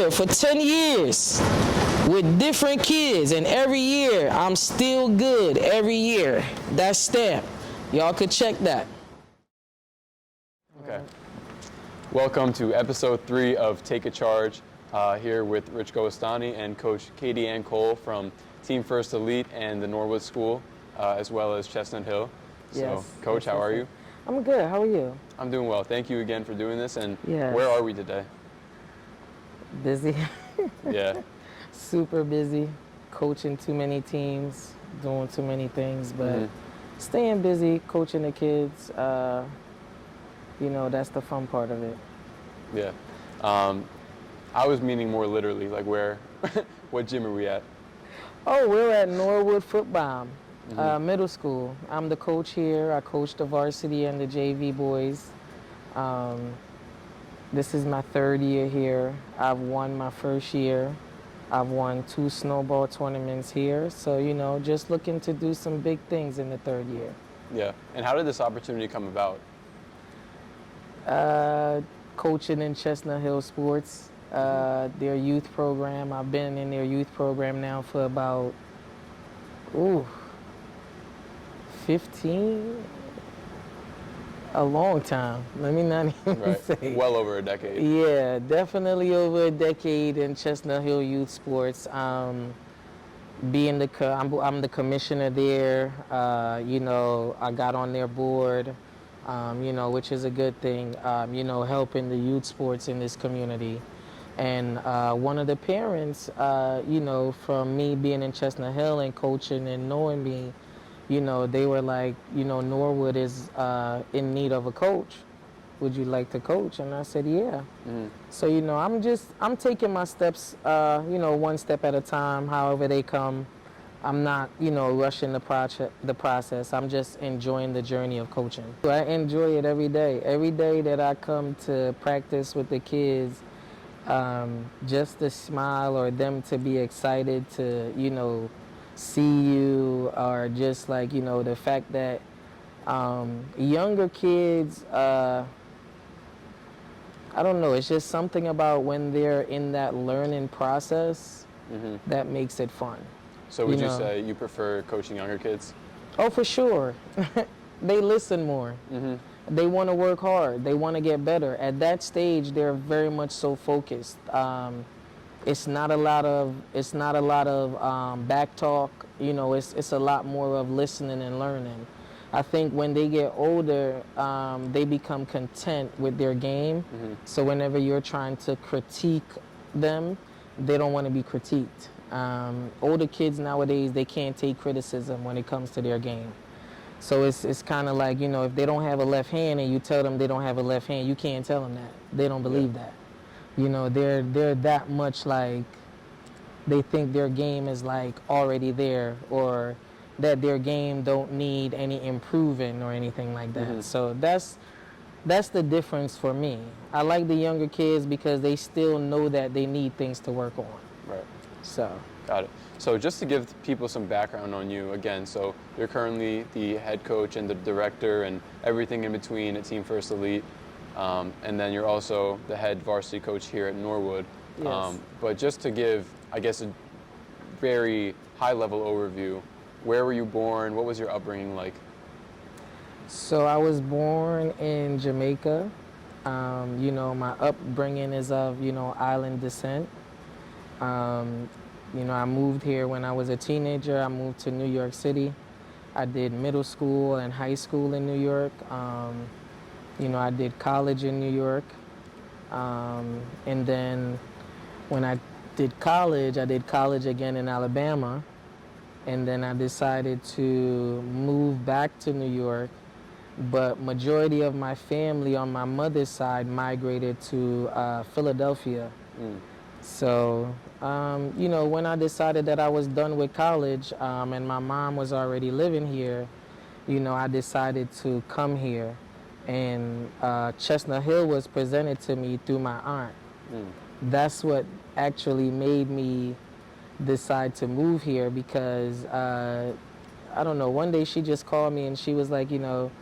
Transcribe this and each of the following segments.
here for 10 years with different kids, and every year I'm still good every year. That's stamp. Y'all could check that. Okay. Welcome to episode 3 of Take a Charge, here with Rich Goastani and Coach Cadi Cole from Team First Elite and the Norwood School, as well as Chestnut Hill. Yes. So, Coach, how are you? I'm good. How are you? I'm doing well. Thank you again for doing this. And Yes. Where are we today? Busy. Yeah. Super busy. Coaching too many teams, doing too many things, but staying busy, coaching the kids. You know, that's the fun part of it. Yeah. I was meaning more literally, like where, what gym are we at? Oh, we're at Norwood Football Middle School. I'm the coach here. I coach the varsity and the JV boys. This is my 3rd year here. I've won my 1st year. I've won 2 snowball tournaments here. So, you know, just looking to do some big things in the 3rd year. Yeah. And how did this opportunity come about? Coaching in Chestnut Hill Sports, their youth program. I've been in their youth program now for about, 15, a long time. Let me not even say. Well over a decade. Yeah, definitely over a decade in Chestnut Hill Youth Sports. Being I'm the commissioner there. You know, I got on their board. You know, which is a good thing, you know, helping the youth sports in this community. And one of the parents, you know, from me being in Chestnut Hill and coaching and knowing me, you know, they were like, you know, Norwood is in need of a coach. Would you like to coach? And I said, yeah. So, you know, I'm taking my steps, you know, one step at a time, however they come. I'm not, you know, rushing the process. I'm just enjoying the journey of coaching. I enjoy it every day. Every day that I come to practice with the kids, just the smile or them to be excited to, you know, see you, or just like, you know, the fact that younger kids, I don't know, it's just something about when they're in that learning process that makes it fun. So would you say you prefer coaching younger kids? Oh, for sure. They listen more. They want to work hard. They want to get better. At that stage, they're very much so focused. It's not a lot of back talk. You know, it's a lot more of listening and learning. I think when they get older, they become content with their game. So whenever you're trying to critique them, they don't want to be critiqued. Older kids nowadays, they can't take criticism when it comes to their game. So it's kind of like, you know, if they don't have a left hand and you tell them they don't have a left hand, you can't tell them that. They don't believe that. You know, they're that much like, they think their game is like already there, or that their game don't need any improving or anything like that. So that's the difference for me. I like the younger kids because they still know that they need things to work on. Right. So. Got it. So just to give people some background on you again, so you're currently the head coach and the director and everything in between at Team First Elite, and then you're also the head varsity coach here at Norwood. Yes. But just to give, I guess, a very high-level overview, where were you born? What was your upbringing like? So I was born in Jamaica. You know, my upbringing is of, you know, island descent. You know, I moved here when I was a teenager. I moved to New York City. I did middle school and high school in New York. You know, I did college in New York. And then when I did college again in Alabama. And then I decided to move back to New York. But majority of my family on my mother's side migrated to Philadelphia. So, you know, when I decided that I was done with college, and my mom was already living here, you know, I decided to come here. And Chestnut Hill was presented to me through my aunt. That's what actually made me decide to move here, because, I don't know, one day she just called me and she was like, you know,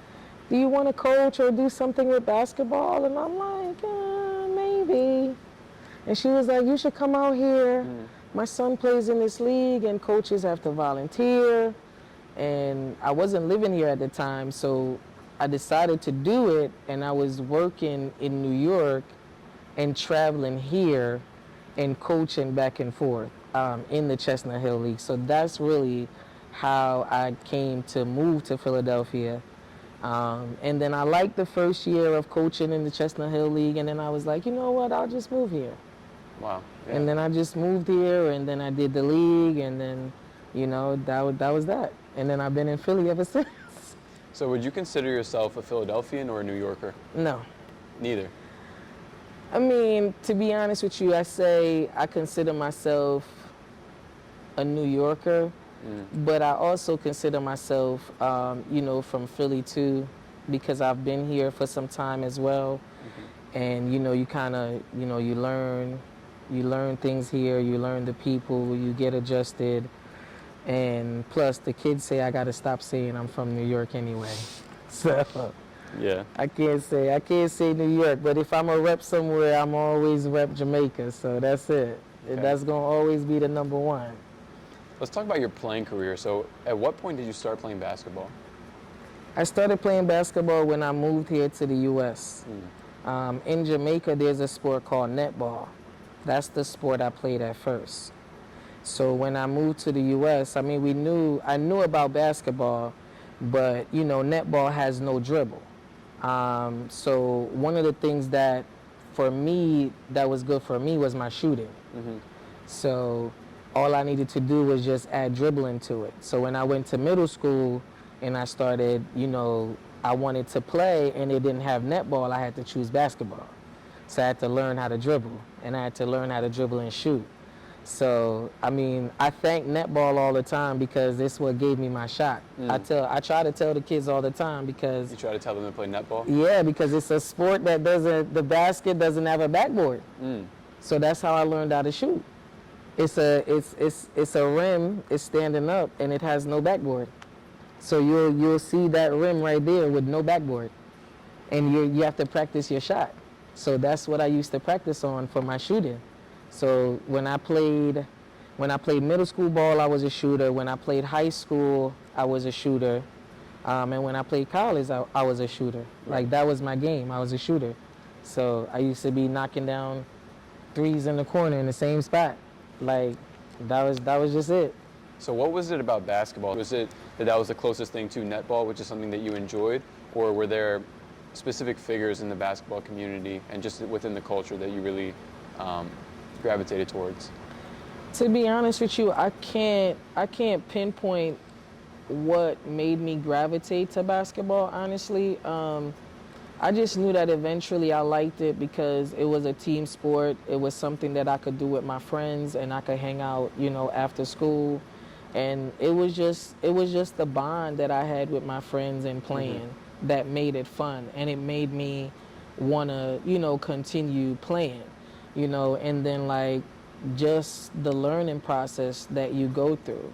do you want to coach or do something with basketball? And I'm like, maybe. And she was like, you should come out here. My son plays in this league and coaches have to volunteer. And I wasn't living here at the time, so I decided to do it. And I was working in New York and traveling here and coaching back and forth in the Chestnut Hill League. So that's really how I came to move to Philadelphia. And then I liked the first year of coaching in the Chestnut Hill League, and then I was like, you know what, I'll just move here. Wow. Yeah. And then I just moved here, and then I did the league, and then, that was that. And then I've been in Philly ever since. So would you consider yourself a Philadelphian or a New Yorker? No. Neither. I mean, to be honest with you, I consider myself a New Yorker, but I also consider myself, from Philly too, because I've been here for some time as well. And, you kind of, you learn things here, you learn the people, you get adjusted. And plus, the kids say I got to stop saying I'm from New York anyway. So Yeah. I can't say New York, but if I'm a rep somewhere, I'm always rep Jamaica. So that's it. Okay. That's going to always be the number one. Let's talk about your playing career. So at what point did you start playing basketball? I started playing basketball when I moved here to the U.S. In Jamaica, there's a sport called netball. That's the sport I played at first. So when I moved to the U.S., I mean, I knew about basketball, but, netball has no dribble. So one of the things that, for me, that was good for me was my shooting. So all I needed to do was just add dribbling to it. So when I went to middle school and I started, I wanted to play and it didn't have netball, I had to choose basketball. So I had to learn how to dribble, and I had to learn how to dribble and shoot. So, I mean, I thank netball all the time because it's what gave me my shot. I try to tell the kids all the time because... You try to tell them to play netball? Yeah, because it's a sport that the basket doesn't have a backboard. So that's how I learned how to shoot. It's a rim, it's standing up, and it has no backboard. So you'll see that rim right there with no backboard. And you have to practice your shot. So that's what I used to practice on for my shooting. So when I played middle school ball, I was a shooter. When I played high school, I was a shooter. And when I played college, I was a shooter. Like, that was my game. I was a shooter. So I used to be knocking down threes in the corner in the same spot. Like, that was just it. So what was it about basketball? Was it that was the closest thing to netball, which is something that you enjoyed? Or were there specific figures in the basketball community and just within the culture that you really gravitated towards? To be honest with you, I can't pinpoint what made me gravitate to basketball, honestly. I just knew that eventually I liked it because it was a team sport. It was something that I could do with my friends and I could hang out, after school. And it was just the bond that I had with my friends and playing that made it fun. And it made me want to, continue playing. And then like just the learning process that you go through,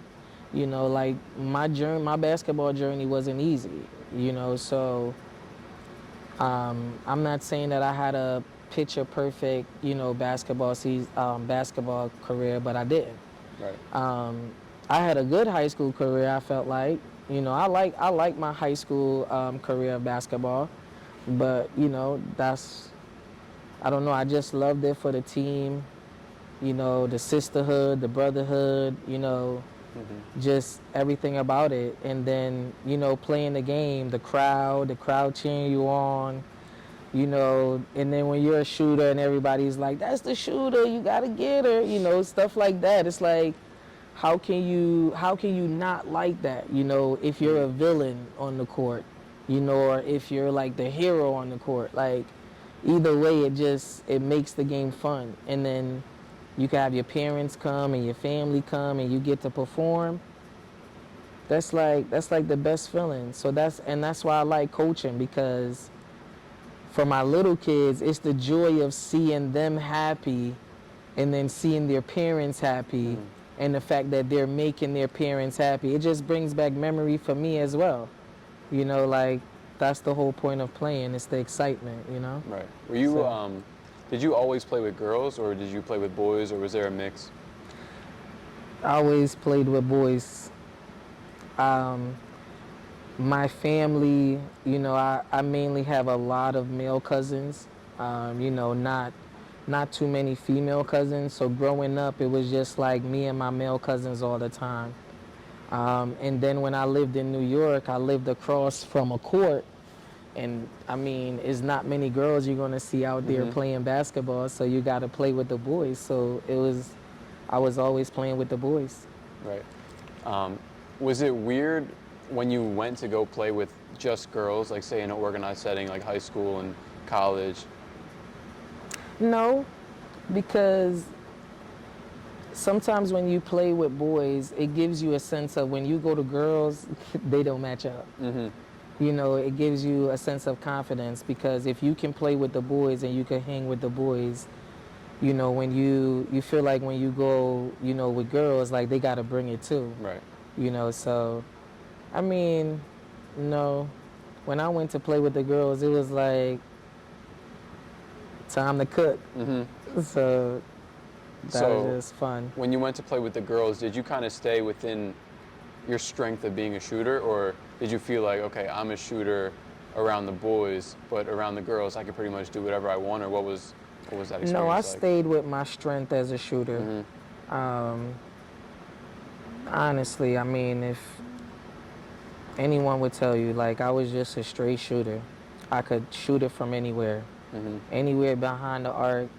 like my basketball journey wasn't easy, so I'm not saying that I had a picture perfect, basketball career, but I didn't. Right. I had a good high school career, I felt like, I like my high school career of basketball, but I don't know, I just loved it for the team, the sisterhood, the brotherhood, just everything about it. And then, playing the game, the crowd cheering you on, and then when you're a shooter and everybody's like, that's the shooter, you gotta get her, stuff like that. It's like, how can you not like that, if you're a villain on the court, or if you're like the hero on the court, like, either way, it makes the game fun. And then you can have your parents come and your family come and you get to perform. That's like the best feeling. So that's why I like coaching, because for my little kids, it's the joy of seeing them happy and then seeing their parents happy and the fact that they're making their parents happy. It just brings back memory for me as well. Like, that's the whole point of playing. It's the excitement, Right. Were you Did you always play with girls, or did you play with boys, or was there a mix? I always played with boys. Um, my family, I mainly have a lot of male cousins. Not too many female cousins. So growing up, it was just like me and my male cousins all the time. And then when I lived in New York, I lived across from a court. And I mean, it's not many girls you're gonna see out there playing basketball, so you got to play with the boys. So I was always playing with the boys. Right. Was it weird when you went to go play with just girls, like say in an organized setting like high school and college? No, because sometimes when you play with boys, it gives you a sense of when you go to girls, they don't match up. It gives you a sense of confidence because if you can play with the boys and you can hang with the boys, when you feel like when you go, with girls, like they got to bring it too. Right. So, I mean, no, when I went to play with the girls, it was like time to cook. So that was just fun. When you went to play with the girls, did you kind of stay within your strength of being a shooter, or did you feel like, okay, I'm a shooter around the boys, but around the girls, I could pretty much do whatever I want, or what was that experience No, I like? stayed with my strength as a shooter. Honestly, I mean, if anyone would tell you, like, I was just a straight shooter. I could shoot it from anywhere. Anywhere behind the arc,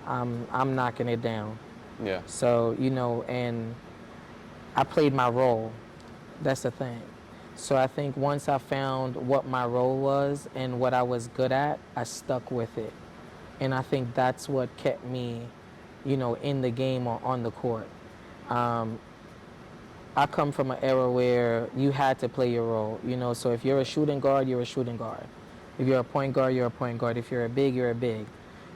I'm knocking it down. Yeah. So, and I played my role. That's the thing. So I think once I found what my role was and what I was good at, I stuck with it. And I think that's what kept me, in the game or on the court. I come from an era where you had to play your role, so if you're a shooting guard, you're a shooting guard. If you're a point guard, you're a point guard. If you're a big, you're a big.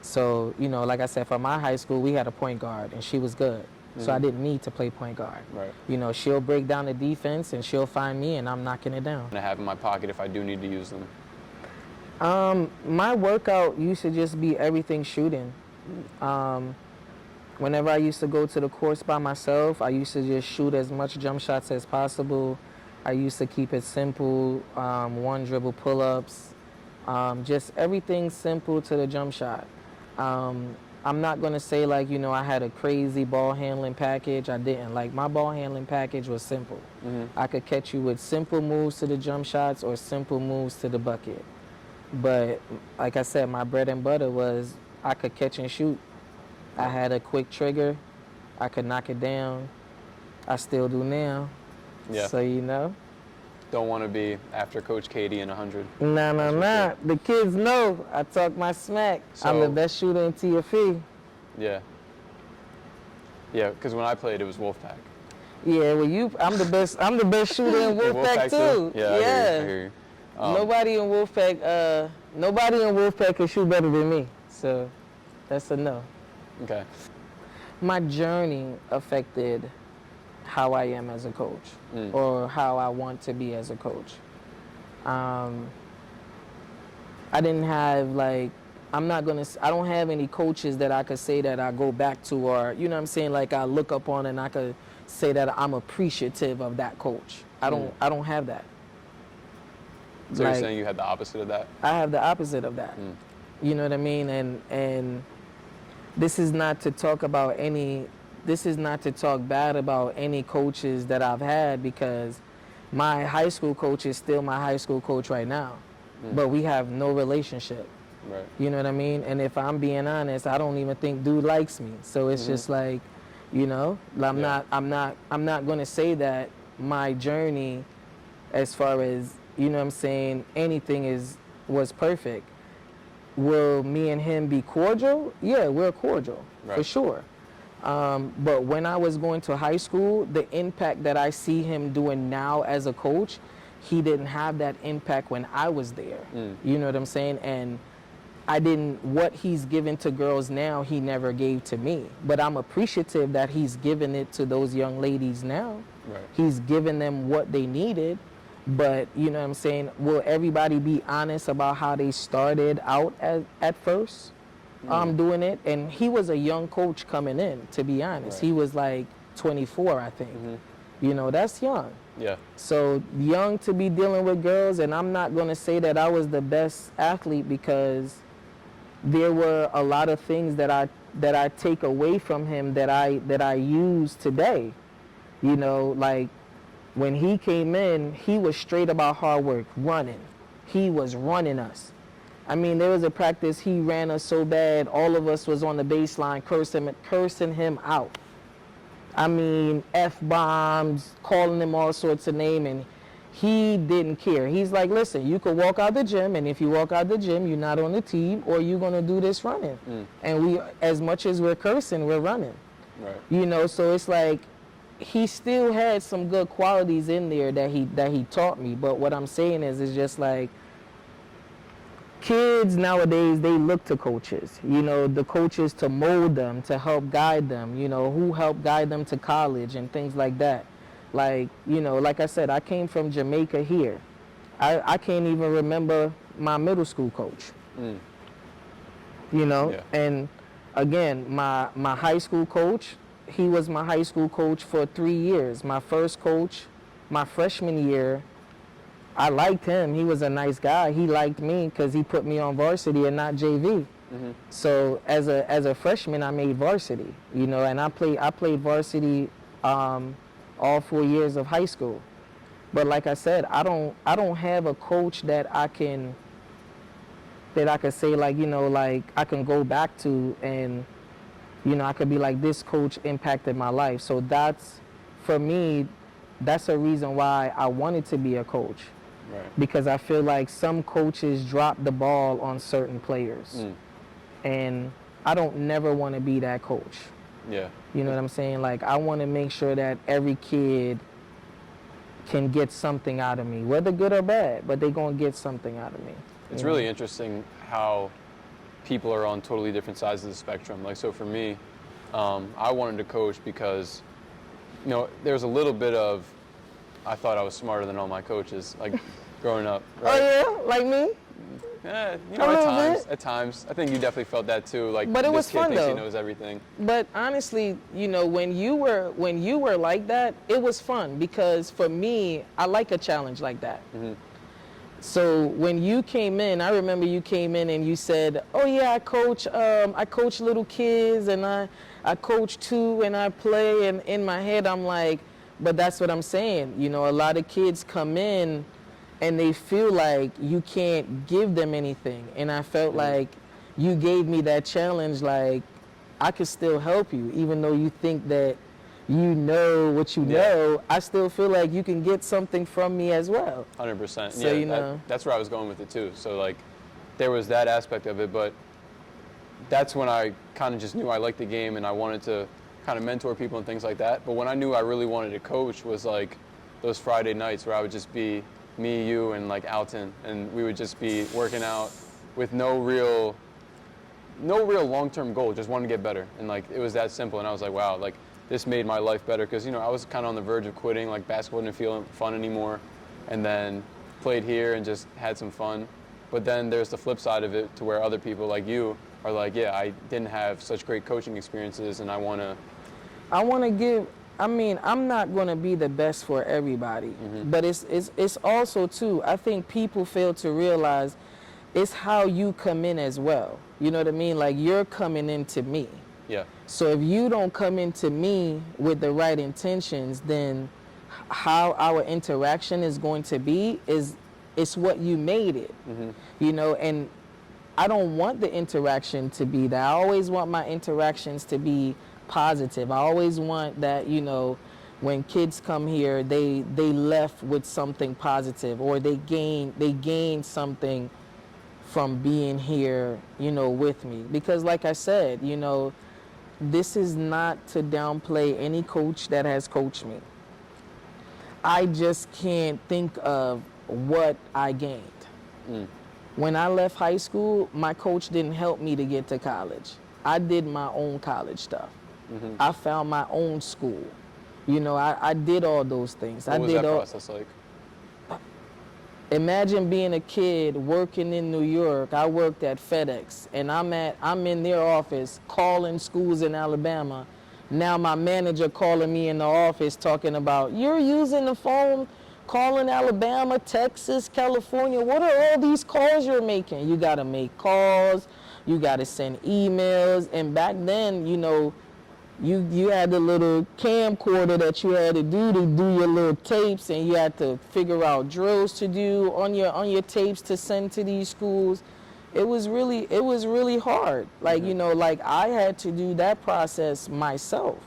So, like I said, for my high school, we had a point guard, and she was good. So I didn't need to play point guard. Right. She'll break down the defense, and she'll find me, and I'm knocking it down. And I have in my pocket if I do need to use them. My workout used to just be everything shooting. Whenever I used to go to the courts by myself, I used to just shoot as much jump shots as possible. I used to keep it simple, one dribble pull-ups, just everything simple to the jump shot. I'm not going to say like, I had a crazy ball handling package. I didn't. Like, my ball handling package was simple. I could catch you with simple moves to the jump shots or simple moves to the bucket. But like I said, my bread and butter was I could catch and shoot. I had a quick trigger. I could knock it down. I still do now. Yeah. So, Don't want to be after Coach Cadi in 100. Nah. The kids know I talk my smack. I'm the best shooter in TFE. Yeah. Yeah, because when I played, it was Wolfpack. Yeah, well, I'm the best shooter in Wolfpack too. Yeah. I hear you. Nobody in Wolfpack can shoot better than me. So that's a no. Okay. My journey affected how I am as a coach or how I want to be as a coach. I didn't have I don't have any coaches that I could say that I go back to or, like I look up on and I could say that I'm appreciative of that coach. I don't have that. So you're saying you had the opposite of that? I have the opposite of that. You know what I mean? And this is not to talk bad about any coaches that I've had because my high school coach is still my high school coach right now. But we have no relationship. Right. You know what I mean? And if I'm being honest, I don't even think dude likes me. So it's just like, I'm not going to say that my journey as far as, anything was perfect. Will me and him be cordial? Yeah, we're cordial, for sure. But when I was going to high school, the impact that I see him doing now as a coach, he didn't have that impact when I was there. You know what I'm saying? And what he's given to girls now, he never gave to me. But I'm appreciative that he's given it to those young ladies now. Right. He's given them what they needed. But, you know what I'm saying, will everybody be honest about how they started out at first? doing it, and he was a young coach coming in, to be honest. Right. He was like 24, I think. You know, that's young. Yeah. So young to be dealing with girls, and I'm not going to say that I was the best athlete, because there were a lot of things that I take away from him that I use today. You know, like when he came in, he was straight about hard work, running. He was running us. I mean, there was a practice, he ran us so bad, all of us was on the baseline cursing him out. I mean, F-bombs, calling him all sorts of names, and he didn't care. He's like, listen, you could walk out the gym, and if you walk out the gym, you're not on the team, or you're going to do this running. And we, as much as we're cursing, we're running. Right. You know, so it's like, he still had some good qualities in there that he taught me. But what I'm saying is, it's just like, kids nowadays, they look to coaches, you know, the coaches to mold them, to help guide them, you know, who helped guide them to college and things like that. Like, you know, like I said, I came from Jamaica here. I can't even remember my middle school coach, you know, Yeah. and again, my high school coach, he was my high school coach for 3 years. My first coach, my freshman year, I liked him. He was a nice guy. He liked me because he put me on varsity and not JV. So as a freshman, I made varsity, you know, and I played varsity all 4 years of high school. But like I said, I don't have a coach that I can say, like, you know, like I can go back to, and you know, I could be like, this coach impacted my life. So that's, for me, that's a reason why I wanted to be a coach. Right. Because I feel like some coaches drop the ball on certain players. And I don't never want to be that coach. Yeah. You know what I'm saying? Like, I want to make sure that every kid can get something out of me, whether good or bad, but they're going to get something out of me. It's really interesting how people are on totally different sides of the spectrum. Like, so for me, I wanted to coach because, you know, there's a little bit of, I thought I was smarter than all my coaches, like growing up. Right? Oh yeah, like me? Yeah, you know, at times. I think you definitely felt that too. Like, but it this was kid fun, thinks though. he knows everything. But honestly, you know, when you were like that, it was fun, because for me, I like a challenge like that. So when you came in, I remember you came in and you said, "Oh yeah, I coach little kids, and I coach too, and I play." And in my head, I'm like, but that's what I'm saying. You know, a lot of kids come in and they feel like you can't give them anything. And I felt like you gave me that challenge, like, I could still help you, even though you think that you know what you know. I still feel like you can get something from me as well. 100%. So, you know. That's where I was going with it too. So, like, there was that aspect of it, but that's when I kind of just knew I liked the game and I wanted to kind of mentor people and things like that. But when I knew I really wanted to coach was like those Friday nights where I would just be me, you, and like Alton, and we would just be working out with no real long-term goal, just wanting to get better. And like, it was that simple. And I was like, wow, like, this made my life better, because, you know, I was kind of on the verge of quitting, like basketball didn't feel fun anymore, and then played here and just had some fun. But then there's the flip side of it, to where other people like you are like, yeah, I didn't have such great coaching experiences, and I want to give, I mean, I'm not going to be the best for everybody, but it's also too, I think people fail to realize it's how you come in as well. You know what I mean? Like, you're coming into me. Yeah. So if you don't come into me with the right intentions, then how our interaction is going to be it's what you made it. You know, and I don't want the interaction to be that. I always want my interactions to be positive. I always want that, you know, when kids come here, they left with something positive, or they gain something from being here, you know, with me. Because like I said, you know, this is not to downplay any coach that has coached me. I just can't think of what I gained. When I left high school, my coach didn't help me to get to college. I did my own college stuff. I found my own school. You know, I did all those things. What was that process like? Imagine being a kid working in New York. I worked at FedEx, and I'm in their office calling schools in Alabama. Now my manager calling me in the office talking about you're using the phone, calling Alabama, Texas, California. What are all these calls you're making? You got to make calls, you got to send emails, and back then, you had the little camcorder that you had to do your little tapes, and you had to figure out drills to do on your tapes to send to these schools. It was really hard. Like, like I had to do that process myself.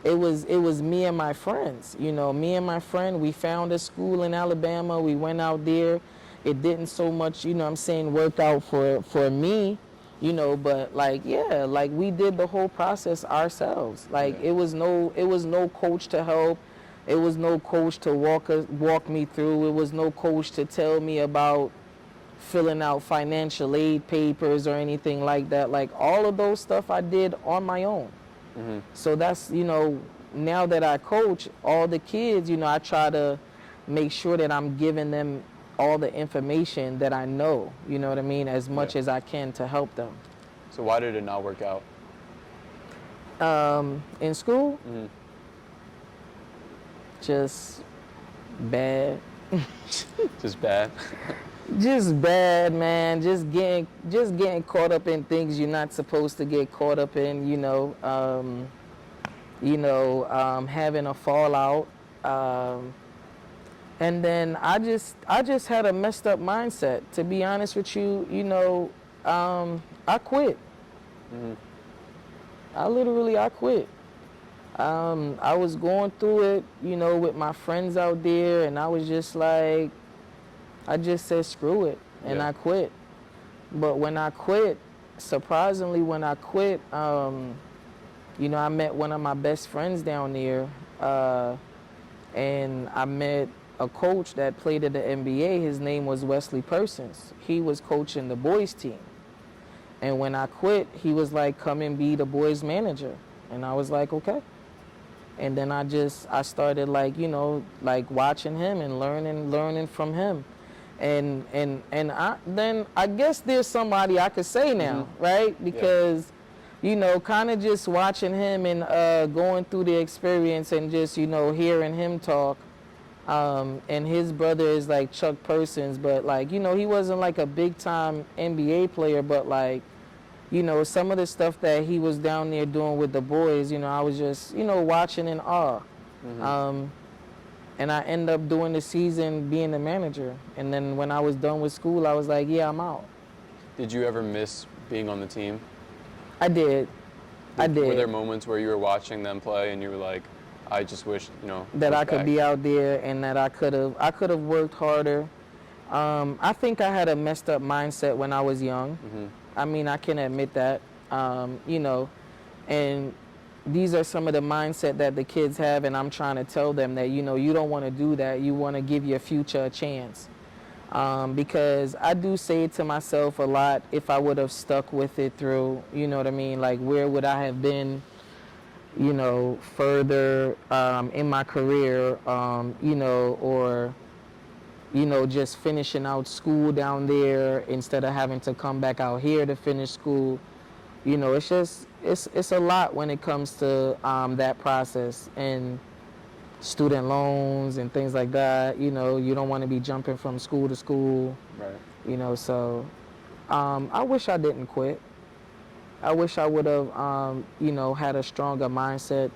It was me and my friends. Me and my friend, we found a school in Alabama. We went out there. It didn't so much, I'm saying, work out for me, but like, yeah, like we did the whole process ourselves. Like, Yeah. it was no coach to help. It was no coach to walk me through. It was no coach to tell me about filling out financial aid papers or anything like that. Like, all of those stuff I did on my own. So that's, now that I coach all the kids, I try to make sure that I'm giving them all the information that I know, you know what I mean, as much Yeah. as I can to help them. So why did it not work out? In school, Mm-hmm. just bad. Just bad. Just bad, man. Just getting caught up in things you're not supposed to get caught up in, having a fallout. And then I just had a messed up mindset. To be honest with you, I quit. Mm-hmm. I quit. I was going through it, with my friends out there, and I was just like, I just said screw it, and Yeah. I quit. But when I quit, surprisingly, I met one of my best friends down there, and I met a coach that played at the NBA. His name was Wesley Persons. He was coaching the boys team. And when I quit, he was like, come and be the boys manager. And I was like, okay. And then I started like, like watching him and learning from him. And I guess there's somebody I could say now, right? Because, kind of just watching him and going through the experience and just, hearing him talk. And his brother is like Chuck Persons, but like, he wasn't like a big time NBA player, but like, some of the stuff that he was down there doing with the boys, I was just, watching in awe. And I ended up doing the season being the manager. And then when I was done with school, I was like, yeah, I'm out. Did you ever miss being on the team? I did. I did. Were there moments where you were watching them play and you were like, I just wish, that I could back. be out there and that I could have worked harder. I think I had a messed up mindset when I was young. I mean, I can admit that, and these are some of the mindset that the kids have, and I'm trying to tell them that, you don't want to do that. You want to give your future a chance. Because I do say to myself a lot, if I would have stuck with it through, you know what I mean? Like, where would I have been, further in my career, or, just finishing out school down there instead of having to come back out here to finish school. It's just, it's a lot when it comes to that process and student loans and things like that. You don't want to be jumping from school to school. Right. So I wish I didn't quit. I wish I would have, had a stronger mindset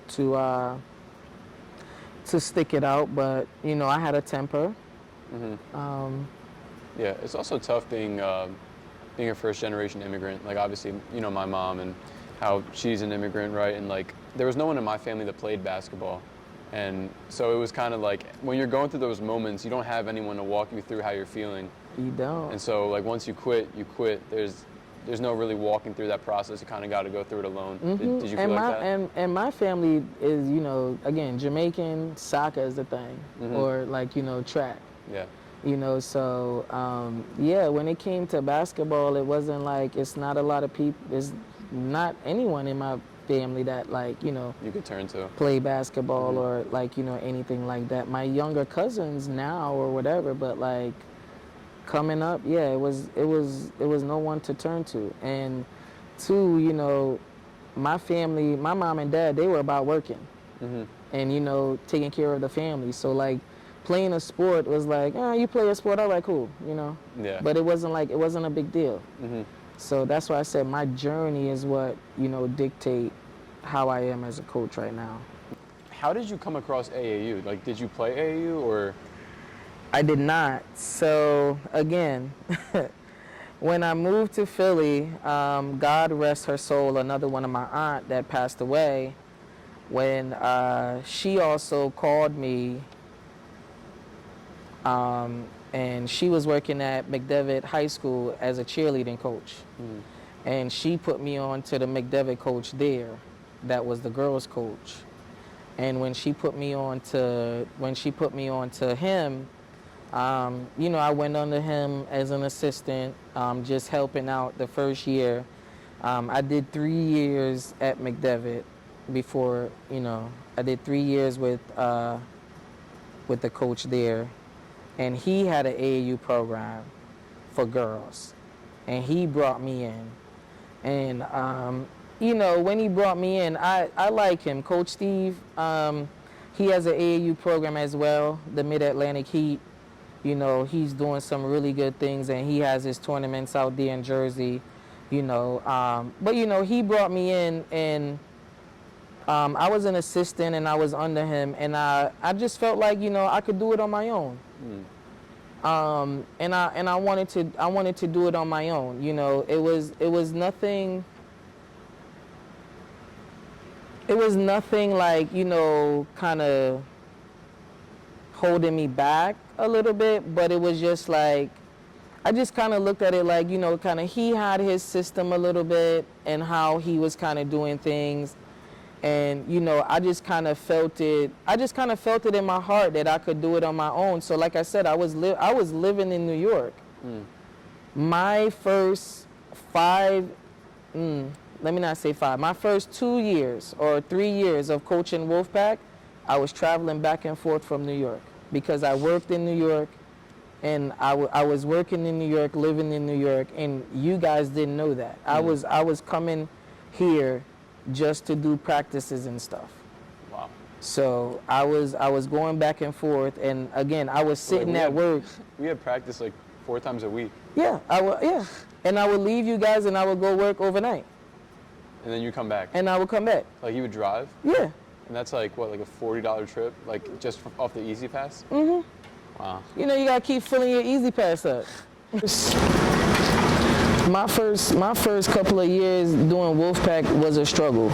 to stick it out. But, I had a temper. Yeah, it's also tough being a first-generation immigrant. Like, obviously, my mom and how she's an immigrant, right? And like, there was no one in my family that played basketball, and so it was kind of like when you're going through those moments, you don't have anyone to walk you through how you're feeling. You don't. And so, like, once you quit, you quit. There's no really walking through that process. You kind of got to go through it alone. Did you feel like that? And my family is, again, Jamaican. Soccer is the thing, or like, track. Yeah. So yeah, when it came to basketball, it wasn't like, it's not a lot of people. There's not anyone in my family that, like, You could turn to. play basketball or like, anything like that. My younger cousins now or whatever, but like, coming up, yeah, it was no one to turn to. And two, my family, my mom and dad, they were about working and taking care of the family. So like playing a sport was like, you play a sport, all right, cool. Yeah. But it wasn't a big deal. So that's why I said my journey is what dictate how I am as a coach right now. How did you come across AAU? Like, did you play AAU or? I did not. So again, when I moved to Philly, God rest her soul, another one of my aunt that passed away, when she also called me, and she was working at McDevitt High School as a cheerleading coach. And she put me on to the McDevitt coach there, that was the girls coach. And when she put me on to him, I went under him as an assistant, just helping out the first year. I did 3 years at McDevitt before, I did 3 years with the coach there. And he had an AAU program for girls. And he brought me in. And, when he brought me in, I like him. Coach Steve, he has an AAU program as well, the Mid-Atlantic Heat. He's doing some really good things, and he has his tournaments out there in Jersey, But, he brought me in, and I was an assistant, and I was under him, and I just felt like, I could do it on my own. And I wanted to do it on my own. It was nothing. It was nothing like, kind of holding me back a little bit, but it was just like, I just kind of looked at it like, kind of he had his system a little bit and how he was kind of doing things. And, I just kind of felt it. I just kind of felt it in my heart that I could do it on my own. So like I said, I was living in New York. My first let me not say 5, my first 2 years or 3 years of coaching Wolfpack, I was traveling back and forth from New York because I worked in New York, and I was working in New York, living in New York, and you guys didn't know that. I was coming here just to do practices and stuff. Wow. So I was going back and forth, and again, I was sitting at work. We had practice like 4 times a week. Yeah, and I would leave you guys, and I would go work overnight. And then you come back. And I would come back. Like you would drive? Yeah. And that's like what, like a $40 trip, like just off the Easy Pass? Wow. You gotta keep filling your Easy Pass up. My first couple of years doing Wolfpack was a struggle,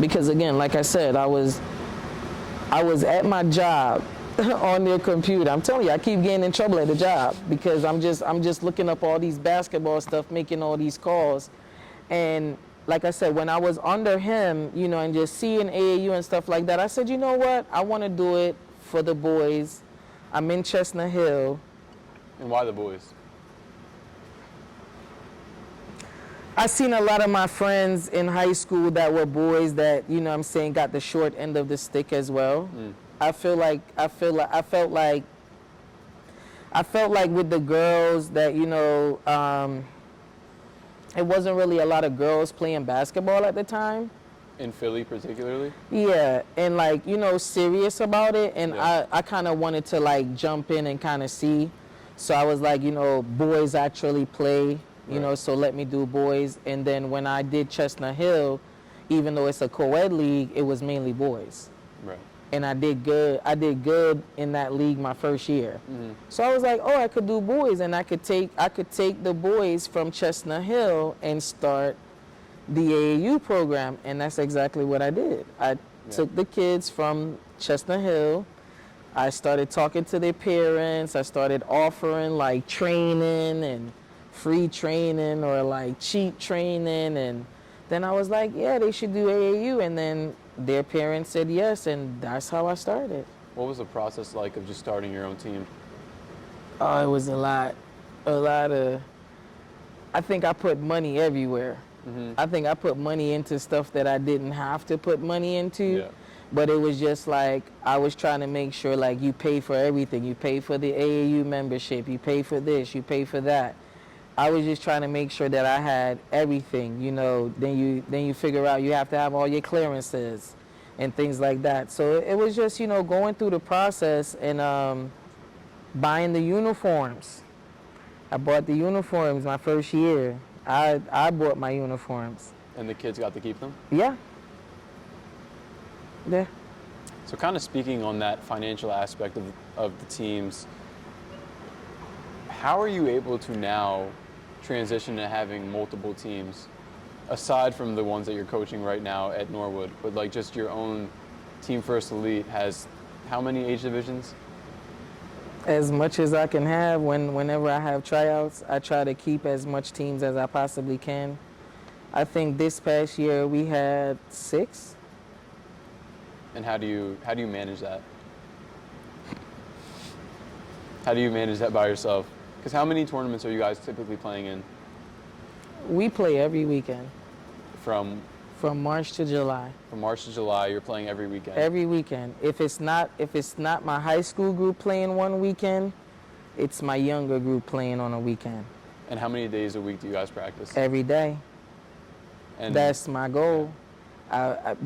because again, like I said, I was at my job on their computer. I'm telling you, I keep getting in trouble at the job because I'm just looking up all these basketball stuff, making all these calls, and like I said, when I was under him, and just seeing AAU and stuff like that, I said, you know what, I want to do it for the boys. I'm in Chestnut Hill. And why the boys? I seen a lot of my friends in high school that were boys that, got the short end of the stick as well. I felt like with the girls that, it wasn't really a lot of girls playing basketball at the time. In Philly particularly? Yeah, and serious about it, and Yeah. I kind of wanted to jump in and kind of see. So I was like, boys actually play, Right. So let me do boys. And then when I did Chestnut Hill, even though it's a co-ed league, it was mainly boys. Right. And I did good in that league my first year. So I was like, I could do boys, and I could take the boys from Chestnut Hill and start the AAU program, and that's exactly what I did. I took the kids from Chestnut Hill. I started talking to their parents. I started offering training and free training or cheap training, and then I was like, yeah, they should do AAU, and then their parents said yes, and that's how I started. What was the process like of just starting your own team? Oh, it was a lot of, I think I put money everywhere. I think I put money into stuff that I didn't have to put money into. Yeah. But it was just like I was trying to make sure like you pay for everything. You pay for the AAU membership. You pay for this. You pay for that. I was just trying to make sure that I had everything. Then you figure out you have to have all your clearances and things like that. So it was just going through the process and buying the uniforms. I bought the uniforms my first year. I bought my uniforms. And the kids got to keep them? Yeah. Yeah. So kind of speaking on that financial aspect of the teams, how are you able to now transition to having multiple teams, aside from the ones that you're coaching right now at Norwood, but like just your own Team First Elite has how many age divisions? As much as I can have whenever I have tryouts, I try to keep as much teams as I possibly can. I think this past year we had 6. And how do you manage that? How do you manage that by yourself? Because how many tournaments are you guys typically playing in? We play every weekend. From March to July. From March to July, you're playing every weekend. Every weekend. If it's not my high school group playing one weekend, it's my younger group playing on a weekend. And how many days a week do you guys practice? Every day. And that's my goal.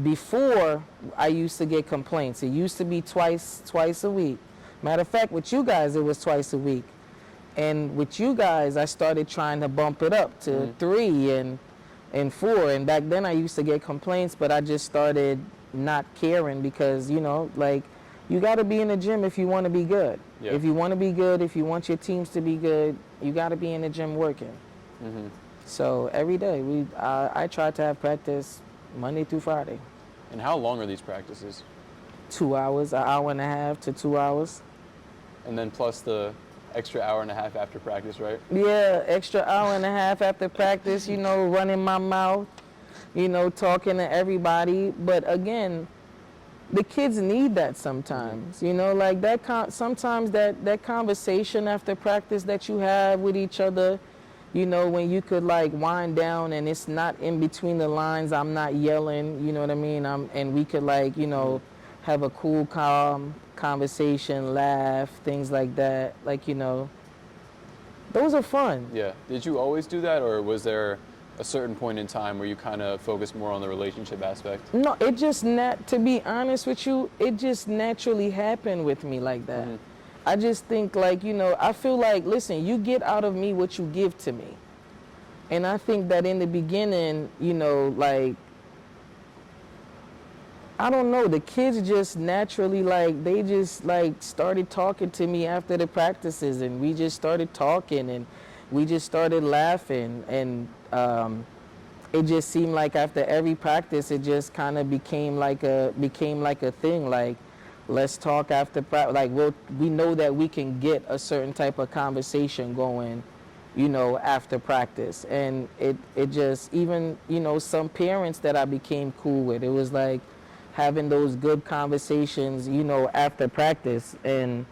Before, I used to get complaints. It used to be twice a week. Matter of fact, with you guys, it was twice a week. And with you guys, I started trying to bump it up to 3 and 4. And back then, I used to get complaints, but I just started not caring because, you got to be in the gym if you want to be good. Yeah. If you want to be good, if you want your teams to be good, you got to be in the gym working. Mm-hmm. So every day, I try to have practice Monday through Friday. And how long are these practices? 2 hours, an hour and a half to 2 hours. And then plus the extra hour and a half after practice, right? Yeah, extra hour and a half after practice, running my mouth, talking to everybody. But again, the kids need that sometimes, like that. Sometimes that conversation after practice that you have with each other, when you could like wind down and it's not in between the lines. I'm not yelling, you know what I mean? And we could like, have a cool, calm conversation, laugh, things like that. Like, those are fun. Yeah. Did you always do that, or was there a certain point in time where you kind of focused more on the relationship aspect? No, it just to be honest with you, it just naturally happened with me like that. Mm-hmm. I just think like, I feel like, listen, you get out of me what you give to me. And I think that in the beginning, like, I don't know, the kids just naturally, like, they just, like, started talking to me after the practices, and we just started talking, and we just started laughing, and it just seemed like after every practice, it just kind of became like a thing, like, let's talk after practice. Like, we know that we can get a certain type of conversation going, after practice. And it just, even, some parents that I became cool with, it was like having those good conversations, after practice. And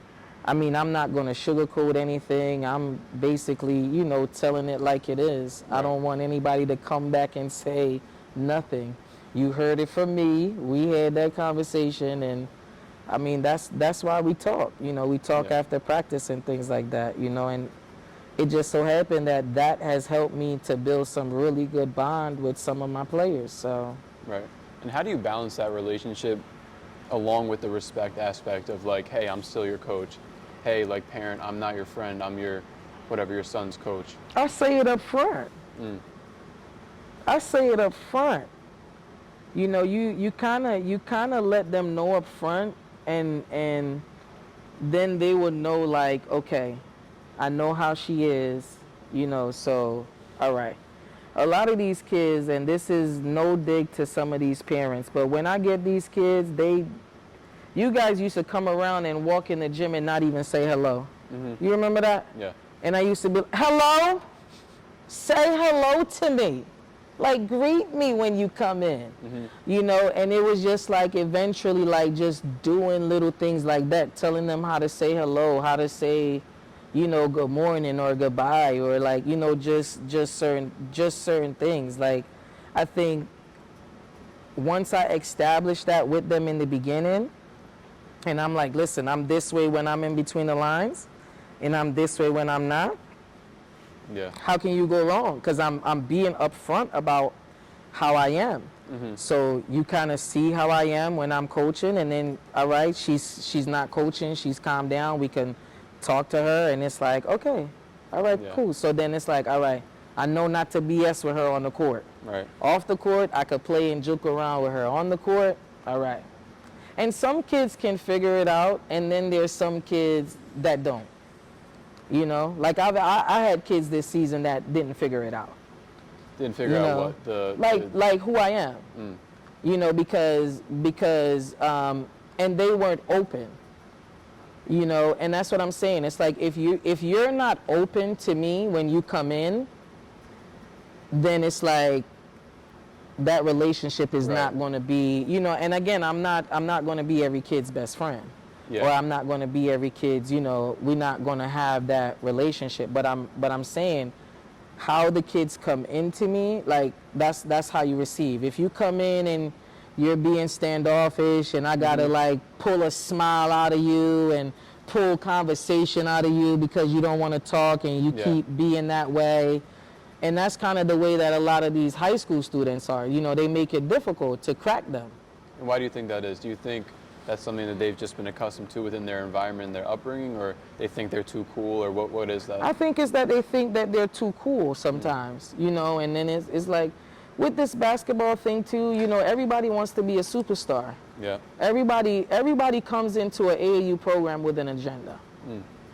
I mean, I'm not going to sugarcoat anything. I'm basically, telling it like it is. Right. I don't want anybody to come back and say nothing. You heard it from me. We had that conversation, and I mean, that's why we talk. We talk after practice and things like that, and it just so happened that has helped me to build some really good bond with some of my players. So. Right. And how do you balance that relationship along with the respect aspect of like, hey, I'm still your coach. Hey, like parent, I'm not your friend. I'm your son's coach. I say it up front. I say it up front. You kind of let them know up front, and then they would know, like, okay, I know how she is, so all right. A lot of these kids, and this is no dig to some of these parents, but when I get these kids, you guys used to come around and walk in the gym and not even say hello. Mm-hmm. You remember that? Yeah. And I used to be, hello? Say hello to me. Like, greet me when you come in. Mm-hmm. And it was just like eventually like just doing little things like that, telling them how to say hello, how to say, good morning or goodbye, or like, just certain things. Like, I think once I establish that with them in the beginning, and I'm like, listen, I'm this way when I'm in between the lines, and I'm this way when I'm not. Yeah. How can you go wrong? Because I'm being upfront about how I am. So you kind of see how I am when I'm coaching, and then all right, she's not coaching, she's calmed down. We can talk to her, and it's like, okay, all right, Yeah. cool. So then it's like, all right, I know not to BS with her on the court. Right. Off the court, I could play and joke around with her. On the court, all right. And some kids can figure it out, and then there's some kids that don't. You know, like I had kids this season that didn't figure it out. Didn't figure You out know, what the like who I am. You know, because and they weren't open. You know, and that's what I'm saying. It's like if you're not open to me when you come in, then it's like that relationship is Right. not going to be, you know. And again, I'm not going to be every kid's best friend. Yeah. Or I'm not going to be every kid's, you know, we're not going to have that relationship. But I'm saying how the kids come into me, like that's how you receive. If you come in and you're being standoffish and I got to like pull a smile out of you and pull conversation out of you because you don't want to talk and you Yeah. keep being that way. And that's kind of the way that a lot of these high school students are. You know, they make it difficult to crack them. And why do you think that is? Do you think that's something that they've just been accustomed to within their environment and their upbringing, or they think they're too cool, or what is that? I think it's that they think that they're too cool sometimes, you know, and then it's like with this basketball thing too, you know, everybody wants to be a superstar. Yeah. Everybody comes into an AAU program with an agenda.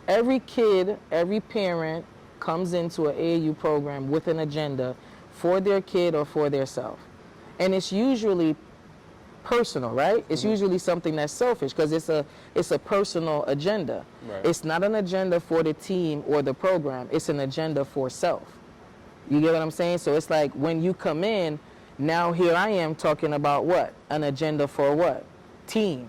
Every kid, every parent comes into an AAU program with an agenda for their kid or for their self. And it's usually personal, right? It's usually something that's selfish because it's a personal agenda. Right. It's not an agenda for the team or the program. It's an agenda for self. You get what I'm saying? So it's like when you come in, now here I am talking about what? An agenda for what? Team.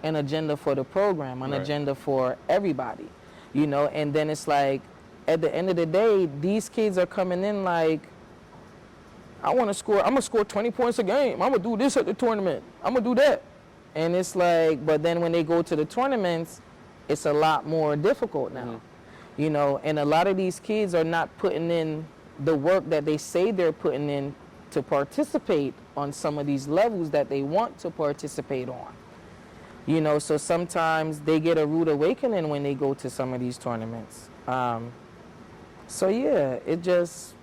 An agenda for the program, an Right. agenda for everybody. You know, and then it's like at the end of the day, these kids are coming in like, I'm going to score 20 points a game. I'm going to do this at the tournament. I'm going to do that. And it's like, but then when they go to the tournaments, it's a lot more difficult now. You know, and a lot of these kids are not putting in the work that they say they're putting in to participate on some of these levels that they want to participate on. You know, so sometimes they get a rude awakening when they go to some of these tournaments. So yeah, it just...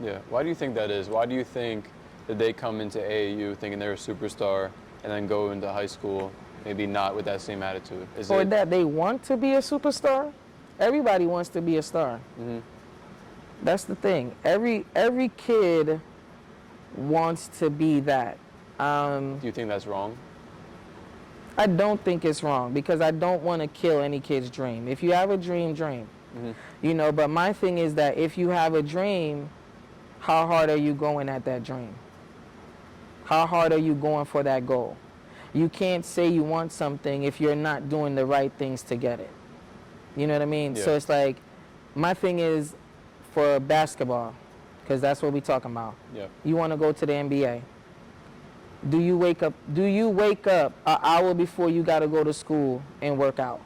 Yeah. Why do you think that is? Why do you think that they come into AAU thinking they're a superstar and then go into high school maybe not with that same attitude? Is Or it that they want to be a superstar? Everybody wants to be a star. That's the thing. Every kid wants to be that. do you think that's wrong? I don't think it's wrong because I don't want to kill any kid's dream. If you have a dream, dream. You know, but my thing is that if you have a dream, how hard are you going at that dream? How hard are you going for that goal? You can't say you want something if you're not doing the right things to get it. You know what I mean? Yeah. So it's like, my thing is for basketball, because that's what we're talking about. Yeah. You want to go to the NBA. Do you wake up an hour before you got to go to school and work out?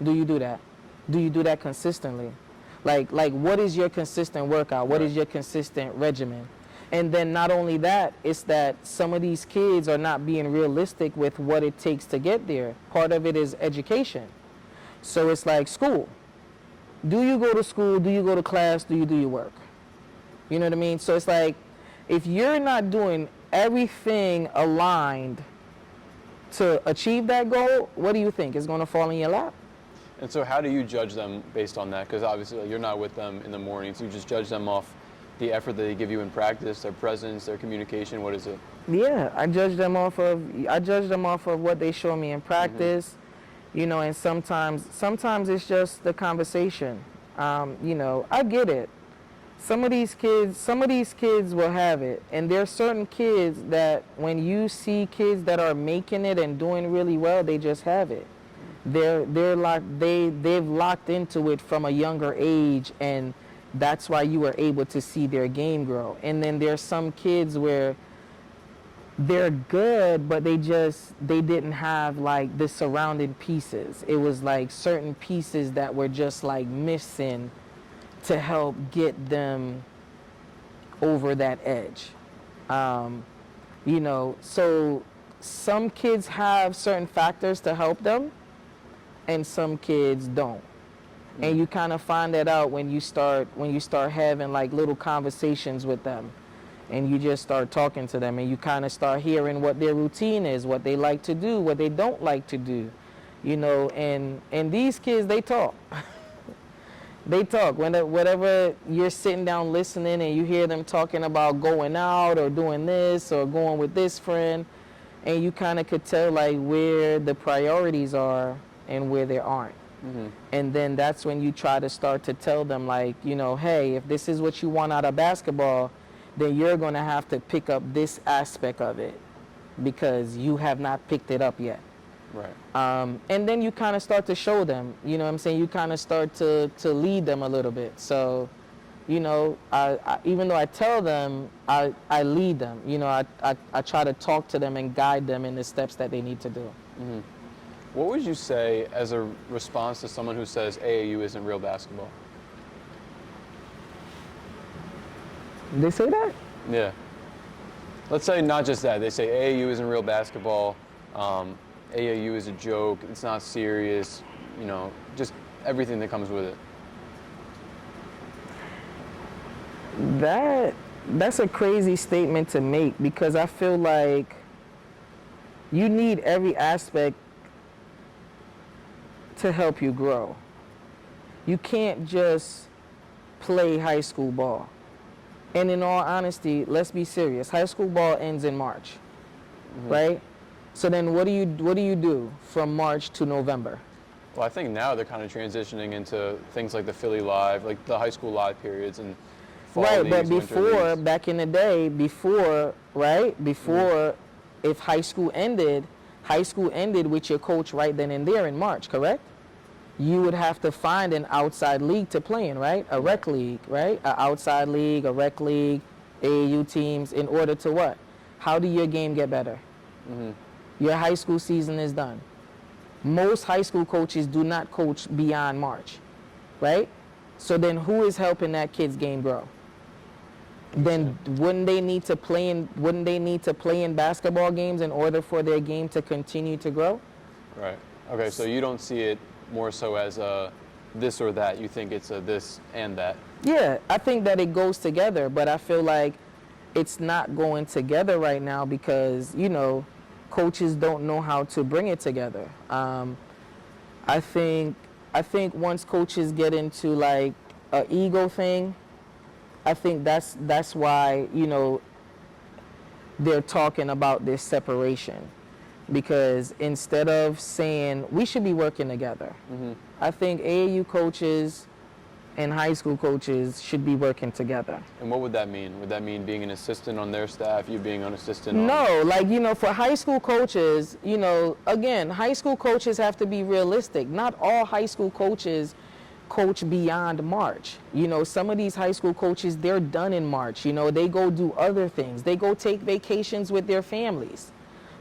Do you do that? Do you do that consistently? Like what is your consistent workout? What is your consistent regimen? And then not only that, it's that some of these kids are not being realistic with what it takes to get there. Part of it is education. So it's like school. Do you go to school? Do you go to class? Do you do your work? You know what I mean? So it's like, if you're not doing everything aligned to achieve that goal, what do you think? It's going to fall in your lap? And so how do you judge them based on that? Because obviously you're not with them in the morning, so you just judge them off the effort that they give you in practice, their presence, their communication. What is it? Yeah, I judge them off of what they show me in practice, you know, and sometimes it's just the conversation. You know, I get it. Some of these kids will have it, and there are certain kids that when you see kids that are making it and doing really well, they just have it. They've locked into it from a younger age, and that's why you were able to see their game grow. And then there's some kids where they're good, but they didn't have like the surrounding pieces. It was like certain pieces that were just like missing to help get them over that edge. Um, so some kids have certain factors to help them, and some kids don't. And you kind of find that out when you start having like little conversations with them, and you just start talking to them, and you kind of start hearing what their routine is, what they like to do, what they don't like to do, and these kids, they talk. They talk. Whatever you're sitting down listening and you hear them talking about going out or doing this or going with this friend, and you kind of could tell like where the priorities are and where they aren't. And then that's when you try to start to tell them like, hey, if this is what you want out of basketball, then you're going to have to pick up this aspect of it because you have not picked it up yet. Right. And then you kind of start to show them, you know what I'm saying? You kind of start to lead them a little bit. So, I even though I tell them, I lead them. I try to talk to them and guide them in the steps that they need to do. What would you say as a response to someone who says AAU isn't real basketball? They say that? Yeah. Let's say not just that. They say AAU isn't real basketball. AAU is a joke. It's not serious. Just everything that comes with it. That's a crazy statement to make because I feel like you need every aspect to help you grow. You can't just play high school ball. And in all honesty, let's be serious. High school ball ends in March, right? So then what do you do from March to November? Well, I think now they're kind of transitioning into things like the Philly Live, like the high school live periods and fall Right, leagues, but before, leagues. back in the day, before, if high school ended with your coach right then and there in March, correct? You would have to find an outside league to play in, right? A rec league, right? An outside league, a rec league, AAU teams, in order to what? How do your game get better? Your high school season is done. Most high school coaches do not coach beyond March, right? So then who is helping that kid's game grow? Then wouldn't they need to play in basketball games in order for their game to continue to grow? Right. Okay, so you don't see it more so as a this or that. You think it's a this and that. Yeah, I think that it goes together, but I feel like it's not going together right now because, coaches don't know how to bring it together. I think once coaches get into like a ego thing, I think that's why, they're talking about this separation. Because instead of saying we should be working together, I think AAU coaches and high school coaches should be working together. And what would that mean? Would that mean being an assistant on their staff, you being an assistant on... No, like, for high school coaches, again, high school coaches have to be realistic. Not all high school coaches coach beyond March. Some of these high school coaches, they're done in March. They go do other things. They go take vacations with their families.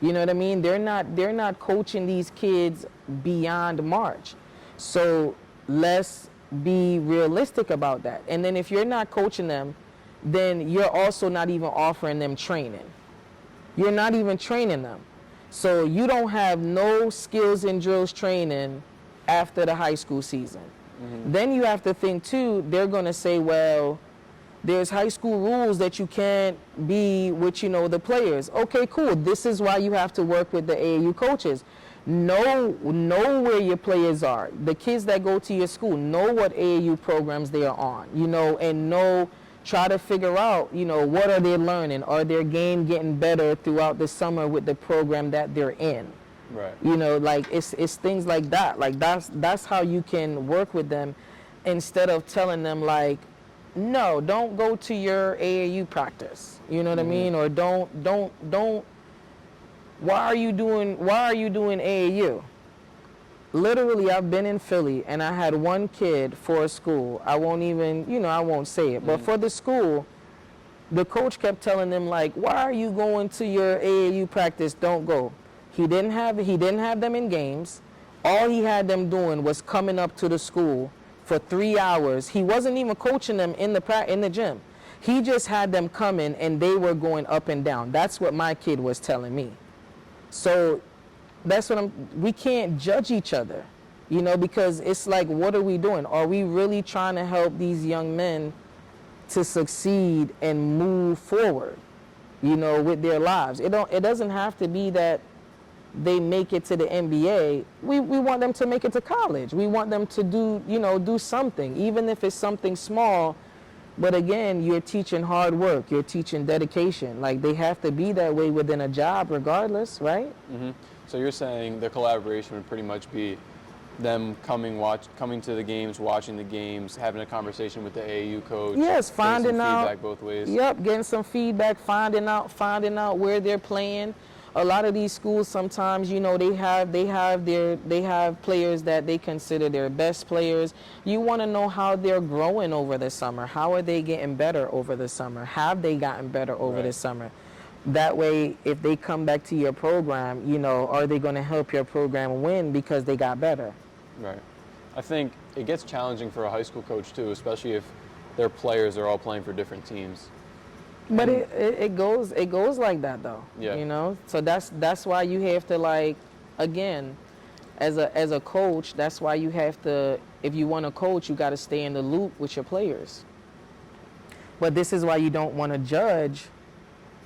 You know what I mean? They're not coaching these kids beyond March. So let's be realistic about that. And then if you're not coaching them, then you're also not even offering them training. You're not even training them. So you don't have no skills and drills training after the high school season. Then you have to think too, they're going to say, well, there's high school rules that you can't be with, the players. Okay, cool. This is why you have to work with the AAU coaches. Know where your players are. The kids that go to your school, know what AAU programs they are on, and try to figure out, what are they learning? Are their game getting better throughout the summer with the program that they're in? Right. It's things like that. Like that's how you can work with them instead of telling them like, no, don't go to your AAU practice. You know what I mean? Or don't. Why are you doing AAU? Literally, I've been in Philly and I had one kid for a school. I won't say it, but for the school, The coach kept telling them like, "Why are you going to your AAU practice? Don't go." He didn't have them in games. All he had them doing was coming up to the school for 3 hours. He wasn't even coaching them in the gym. He just had them coming and they were going up and down. That's what my kid was telling me. So that's what we can't judge each other, because it's like, what are we doing? Are we really trying to help these young men to succeed and move forward, with their lives? It doesn't have to be that they make it to the NBA. We want them to make it to college. We want them to do something, even if it's something small. But again, you're teaching hard work. You're teaching dedication. Like, they have to be that way within a job regardless, right? Mm-hmm. So you're saying the collaboration would pretty much be them coming to the games, watching the games, having a conversation with the AAU coach. Yes, finding out feedback both ways. Yep, getting some feedback, finding out where they're playing. A lot of these schools sometimes, they have players that they consider their best players. You want to know how they're growing over the summer. How are they getting better over the summer? Have they gotten better over the summer? That way, if they come back to your program, are they going to help your program win because they got better? Right. I think it gets challenging for a high school coach too, especially if their players are all playing for different teams. But it goes like that though. Yeah. So that's why you have to, like, again, as a coach, that's why you have to, if you want to coach, you got to stay in the loop with your players. But this is why you don't want to judge,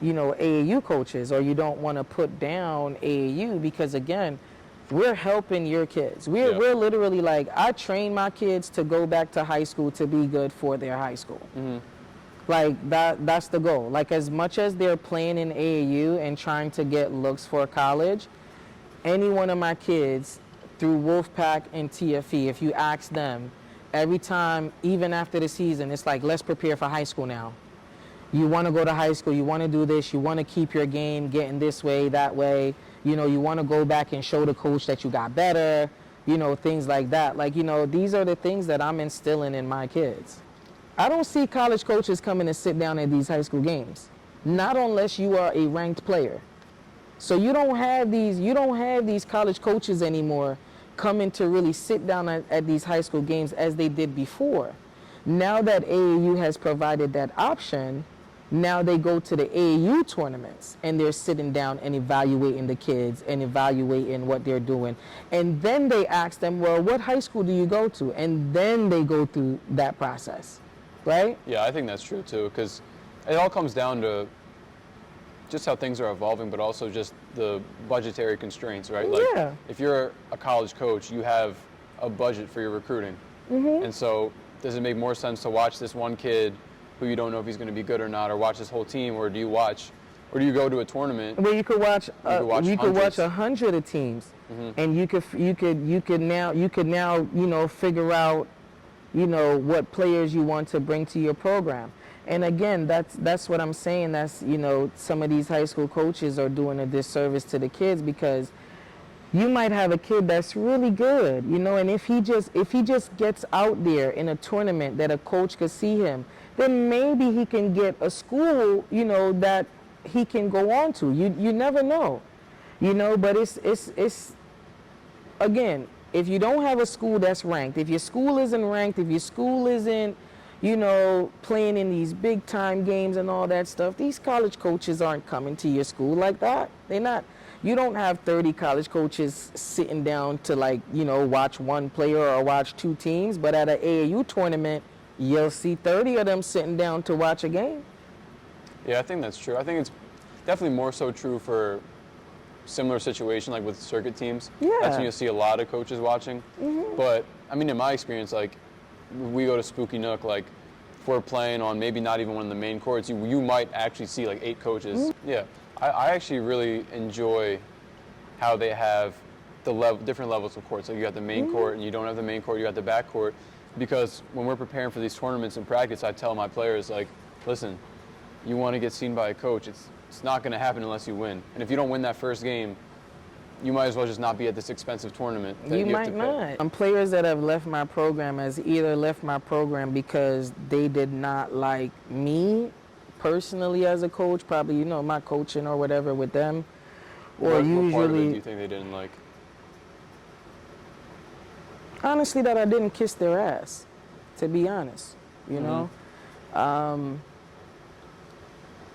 AAU coaches, or you don't want to put down AAU, because again, we're helping your kids. We're literally, like, I train my kids to go back to high school to be good for their high school. Mm-hmm. Like, that's the goal. Like, as much as they're playing in AAU and trying to get looks for college, any one of my kids through Wolfpack and TFE, if you ask them, every time, even after the season, it's like, let's prepare for high school now. You want to go to high school, you want to do this, you want to keep your game getting this way, that way. You want to go back and show the coach that you got better, things like that. Like, these are the things that I'm instilling in my kids. I don't see college coaches coming to sit down at these high school games, not unless you are a ranked player. So you don't have these college coaches anymore coming to really sit down at these high school games as they did before. Now that AAU has provided that option, now they go to the AAU tournaments and they're sitting down and evaluating the kids and evaluating what they're doing. And then they ask them, well, what high school do you go to? And then they go through that process. Right? Yeah, I think that's true too, because it all comes down to just how things are evolving, but also just the budgetary constraints, right? Like, if you're a college coach, you have a budget for your recruiting. Mm-hmm. And so does it make more sense to watch this one kid who you don't know if he's going to be good or not, or watch this whole team, or do you go to a tournament where you could watch 100 of teams, mm-hmm. and you could now figure out what players you want to bring to your program. And again, that's what I'm saying. That's, some of these high school coaches are doing a disservice to the kids, because you might have a kid that's really good, and if he just gets out there in a tournament that a coach could see him, then maybe he can get a school, that he can go on to. You never know, but it's again, if you don't have a school that's ranked, if your school isn't ranked, if your school isn't, playing in these big time games and all that stuff, these college coaches aren't coming to your school like that. They're not. You don't have 30 college coaches sitting down to, like, watch one player or watch two teams, but at an AAU tournament, you'll see 30 of them sitting down to watch a game. Yeah, I think that's true. I think it's definitely more so true for similar situation, like with circuit teams. Yeah. That's when you'll see a lot of coaches watching. Mm-hmm. But, I mean, in my experience, like, we go to Spooky Nook, like, if we're playing on maybe not even one of the main courts, you might actually see, like, 8 coaches. Mm-hmm. Yeah. I actually really enjoy how they have the different levels of courts. Like, you got the main mm-hmm. court, and you don't have the main court, you got the back court. Because when we're preparing for these tournaments in practice, I tell my players, like, listen, you want to get seen by a coach, it's not going to happen unless you win. And if you don't win that first game, you might as well just not be at this expensive tournament. You might not. Players that have left my program has either left my program because they did not like me personally as a coach, probably, you know, my coaching or whatever with them. Or What part of it do usually, you think they didn't like? honestly, that I didn't kiss their ass, to be honest, you know? Um,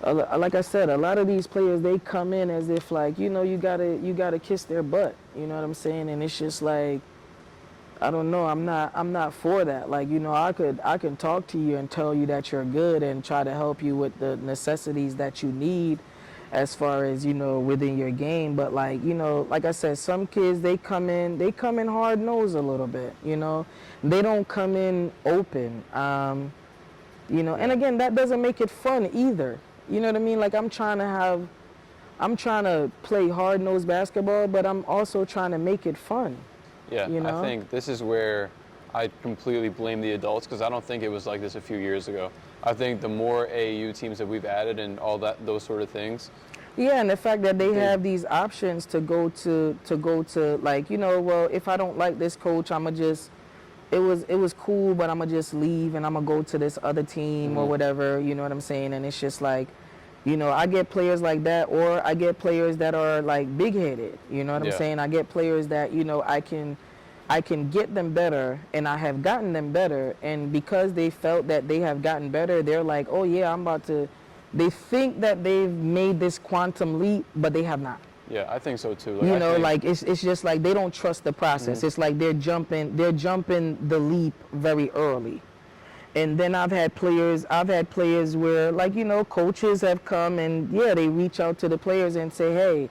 like I said, a lot of these players, they come in as if like, you know, you gotta kiss their butt, you know what I'm saying? And it's just like, I don't know, I'm not for that. Like, you know, I can talk to you and tell you that you're good and try to help you with the necessities that you need as far as, you know, within your game. But like, you know, like I said, some kids, they come in hard nosed a little bit, you know. They don't come in open. You know, and Yeah. again, that doesn't make it fun either. You know what I mean? Like I'm trying to play hard nosed basketball, but I'm also trying to make it fun. Yeah, You I know? think this is where I completely blame the adults because I don't think it was like this a few years ago. I think the more AAU teams that we've added and all that, those sort of things, Yeah, and the fact that they they, have these options to go to like, you know, well, if I don't like this coach, I'ma just it was cool, but I'ma just leave and I'ma go to this other team or whatever, you know what I'm saying? And it's just like, you know, I get players like that, or I get players that are like big headed, you know what I'm yeah, saying? I get players that, you know, I can get them better, and I have gotten them better, and because they felt that they have gotten better, they're like, oh yeah, I'm about to. They think that they've made this quantum leap, but they have not. yeah, I think so too. Like You I know, think, like it's just like they don't trust the process. It's like they're jumping the leap very early. And then I've had players where, like, you know, coaches have come and yeah, they reach out to the players and say, hey,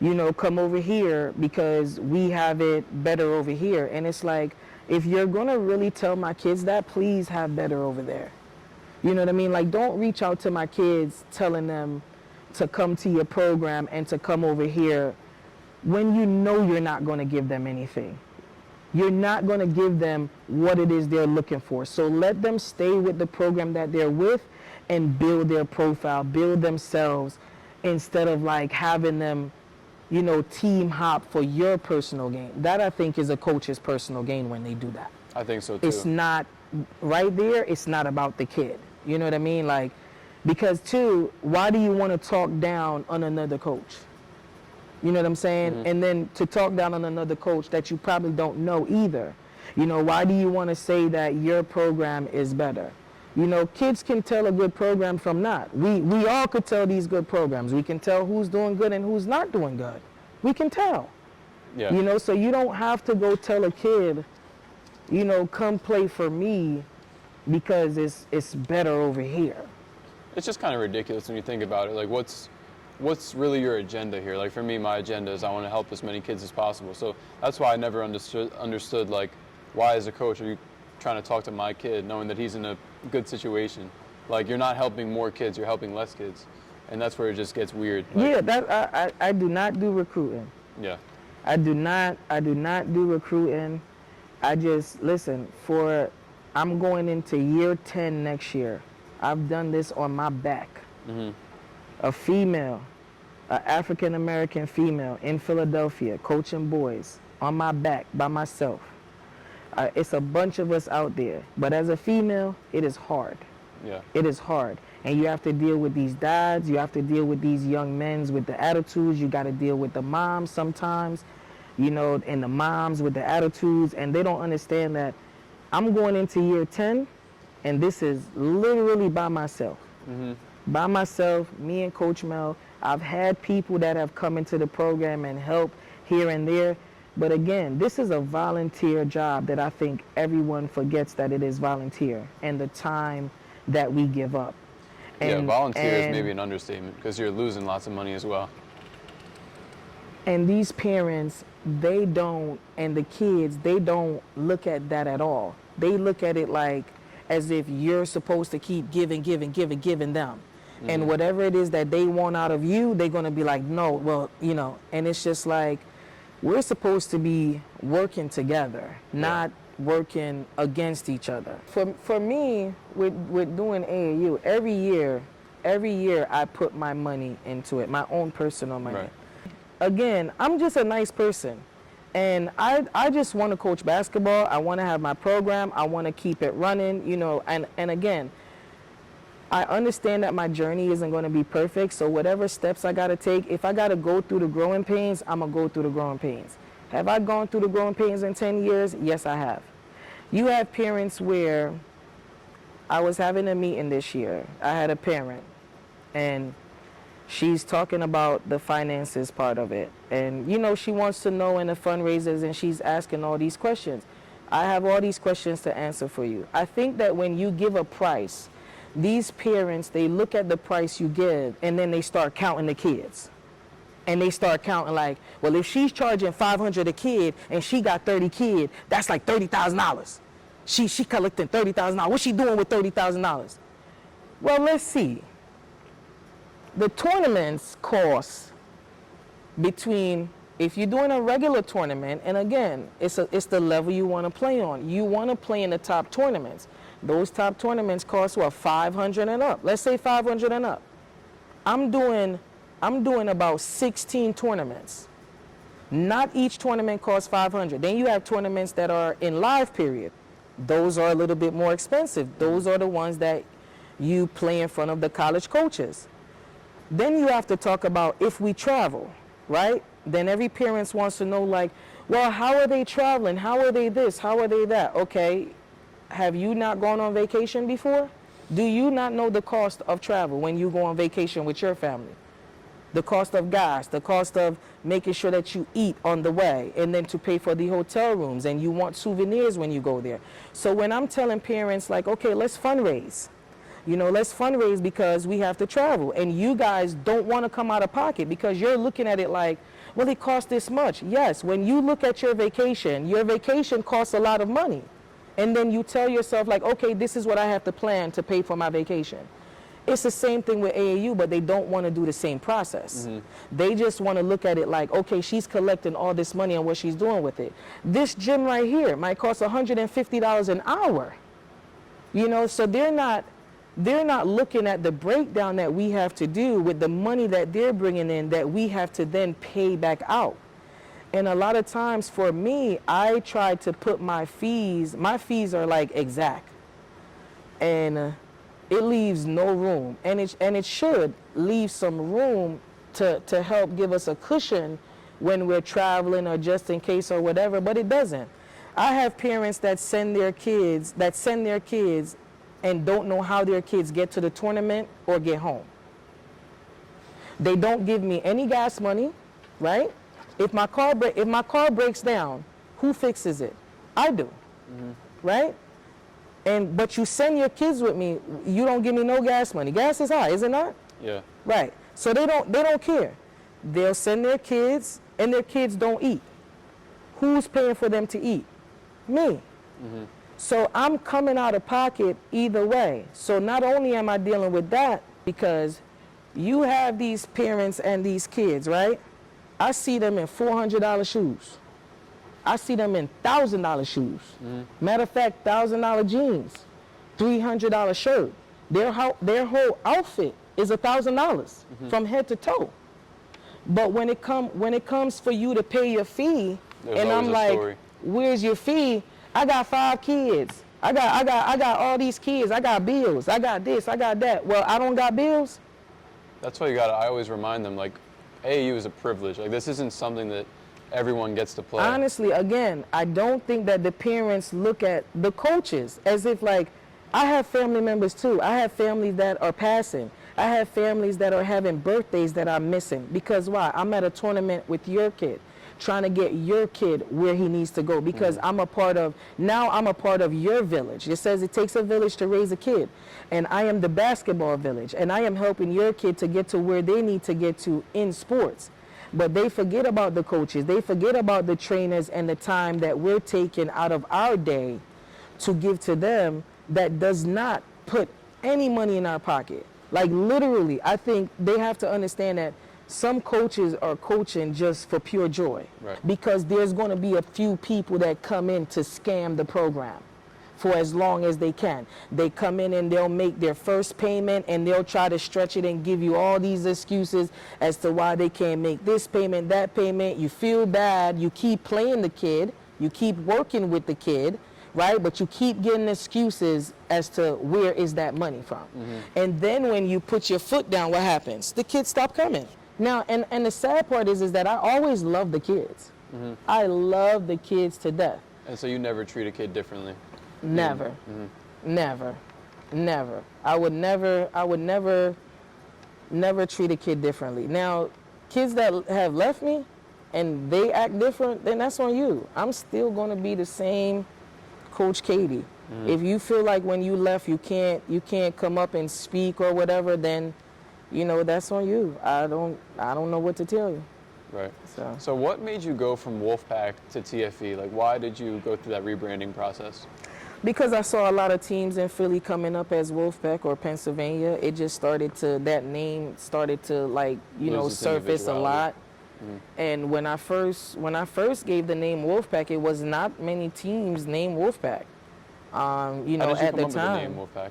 you know, come over here because we have it better over here. And it's like, if you're gonna really tell my kids that, please have better over there. You know what I mean? Like, don't reach out to my kids telling them to come to your program and to come over here when you know you're not gonna give them anything. You're not going to give them what it is they're looking for. So let them stay with the program that they're with and build their profile, build themselves, instead of like having them, you know, team hop for your personal gain. That, I think, is a coach's personal gain when they do that. I think so It's too. not right there. It's not about the kid. You know what I mean? Like, because too, why do you want to talk down on another coach? You know what I'm saying? And then to talk down on another coach that you probably don't know either. You know, why do you want to say that your program is better? You know, kids can tell a good program from not. We all could tell these good programs. We can tell who's doing good and who's not doing good. We can tell. Yeah, You know, so you don't have to go tell a kid, you know, come play for me because it's better over here. it's just kind of ridiculous when you think about it. Like, what's really your agenda here? Like for me, my agenda is I want to help as many kids as possible. So that's why I never understood like, why as a coach are you trying to talk to my kid knowing that he's in a good situation? Like, you're not helping more kids, you're helping less kids, and that's where it just gets weird. Like, Yeah, that I do not do recruiting. yeah, I do not do recruiting. I just listen, I'm going into year 10 next year. I've done this on my back. A female, an African American female in Philadelphia, coaching boys on my back by myself. It's a bunch of us out there, but as a female, it is hard. yeah, It is hard. And you have to deal with these dads, you have to deal with these young men with the attitudes, you got to deal with the moms sometimes, you know, and the moms with the attitudes, and they don't understand that I'm going into year 10, and this is literally by myself. By myself, me and Coach Mel. I've had people that have come into the program and helped here and there, but again, this is a volunteer job that I think everyone forgets that it is volunteer, and the time that we give up. yeah. Volunteer is and- maybe an understatement because you're losing lots of money as well. And these parents, they don't, and the kids, they don't look at that at all. They look at it like as if you're supposed to keep giving them. And whatever it is that they want out of you, they're going to be like, no, well, you know, and it's just like, we're supposed to be working together, not working against each other. For me, with doing AAU, every year I put my money into it, my own personal money. Right. Again, I'm just a nice person. And I just want to coach basketball. I want to have my program. I want to keep it running, you know. And again, I understand that my journey isn't going to be perfect, so whatever steps I got to take, if I got to go through the growing pains, I'm going to go through the growing pains. Have I gone through the growing pains in 10 years? Yes, I have. You have parents where I was having a meeting this year. I had a parent, and she's talking about the finances part of it. And, you know, she wants to know in the fundraisers, and she's asking all these questions. I have all these questions to answer for you. I think that when you give a price, these parents, they look at the price you give, and then they start counting the kids. And they start counting like, well, if she's charging $500 a kid and she got 30 kids, that's like $30,000. She collecting $30,000. What's she doing with $30,000? Well, let's see. The tournaments cost between, if you're doing a regular tournament, and again, it's the level you want to play on. You want to play in the top tournaments. Those top tournaments cost what, 500 and up. Let's say 500 and up. I'm doing about 16 tournaments. Not each tournament costs 500. Then you have tournaments that are in live period. Those are a little bit more expensive. Those are the ones that you play in front of the college coaches. Then you have to talk about if we travel, right? Then every parent wants to know, like, well, how are they traveling? How are they this? How are they that? Okay, have you not gone on vacation before? Do you not know the cost of travel when you go on vacation with your family? The cost of gas, the cost of making sure that you eat on the way, and then to pay for the hotel rooms, and you want souvenirs when you go there. So when I'm telling parents, like, okay, let's fundraise. You know, let's fundraise because we have to travel. And you guys don't want to come out of pocket because you're looking at it like, well, it costs this much. Yes, when you look at your vacation costs a lot of money. And then you tell yourself, like, okay, this is what I have to plan to pay for my vacation. It's the same thing with AAU, but they don't want to do the same process. Mm-hmm. They just want to look at it like, okay, she's collecting all this money and what she's doing with it. This gym right here might cost $150 an hour. You know, so they're not looking at the breakdown that we have to do with the money that they're bringing in that we have to then pay back out. And a lot of times for me, I try to put my fees are like exact. And it leaves no room. And it should leave some room to help give us a cushion when we're traveling or just in case or whatever, but it doesn't. I have parents that send their kids and don't know how their kids get to the tournament or get home. They don't give me any gas money, right? If my car breaks down, who fixes it? I do, mm-hmm. Right? But you send your kids with me, you don't give me no gas money. Gas is high, is it not? Yeah. Right. So they don't care. They'll send their kids, and their kids don't eat. Who's paying for them to eat? Me. Mm-hmm. So I'm coming out of pocket either way. So not only am I dealing with that, because you have these parents and these kids, right? I see them in $400 shoes. I see them in $1,000 shoes. Mm-hmm. Matter of fact, $1,000 jeans, $300 shirt. Their whole outfit is $1,000 mm-hmm. from head to toe. But when it comes for you to pay your fee, and I'm like, story. Where's your fee? I got 5 kids. I got all these kids. I got bills. I got this. I got that. Well, I don't got bills. That's why I always remind them, like, AAU is a privilege. Like, this isn't something that everyone gets to play. Honestly, again, I don't think that the parents look at the coaches as if, like, I have family members too. I have families that are passing. I have families that are having birthdays that I'm missing. Because why? I'm at a tournament with your kid, trying to get your kid where he needs to go, because mm-hmm. I'm a part of your village. It says it takes a village to raise a kid, and I am the basketball village, and I am helping your kid to get to where they need to get to in sports. But they forget about the coaches, they forget about the trainers and the time that we're taking out of our day to give to them that does not put any money in our pocket. Like, literally, I think they have to understand that some coaches are coaching just for pure joy. Right. Because there's going to be a few people that come in to scam the program for as long as they can. They come in and they'll make their first payment and they'll try to stretch it and give you all these excuses as to why they can't make this payment, that payment. You feel bad. You keep playing the kid. You keep working with the kid. right? But you keep getting excuses as to where is that money from. And then when you put your foot down, what happens? The kids stop coming. Now, and the sad part is that I always love the kids. I love the kids to death. And so you never treat a kid differently? Never, never, never. I would never treat a kid differently. Now, kids that have left me and they act different, then that's on you. I'm still going to be the same Coach Cadi. If you feel like when you left you can't come up and speak or whatever, then that's on you. I don't know what to tell you. Right. So what made you go from Wolfpack to TFE? Like, why did you go through that rebranding process? Because I saw a lot of teams in Philly coming up as Wolfpack or Pennsylvania. It just that name started to surface a lot. And when I first gave the name Wolfpack, it was not many teams named Wolfpack. How did you at come the up time. with the name Wolfpack?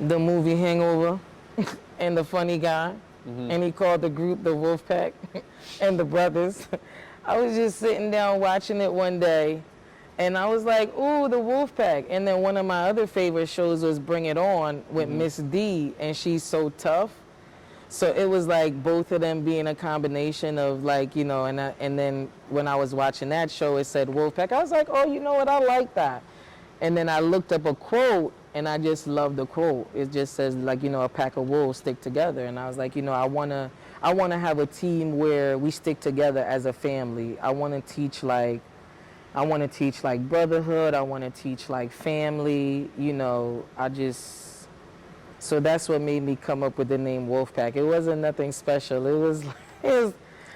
The movie Hangover and the funny guy, and he called the group the Wolfpack and the brothers. I was just sitting down watching it one day, and I was like, ooh, the Wolfpack. And then one of my other favorite shows was Bring It On with Miss D, and she's so tough. So it was like both of them being a combination of and then when I was watching that show, it said Wolfpack. I was like, oh, you know what, I like that. And then I looked up a quote, and I just loved the quote. It just says a pack of wolves stick together. And I was like, I wanna have a team where we stick together as a family. I wanna teach brotherhood. I wanna teach family. So that's what made me come up with the name Wolfpack. It wasn't nothing special.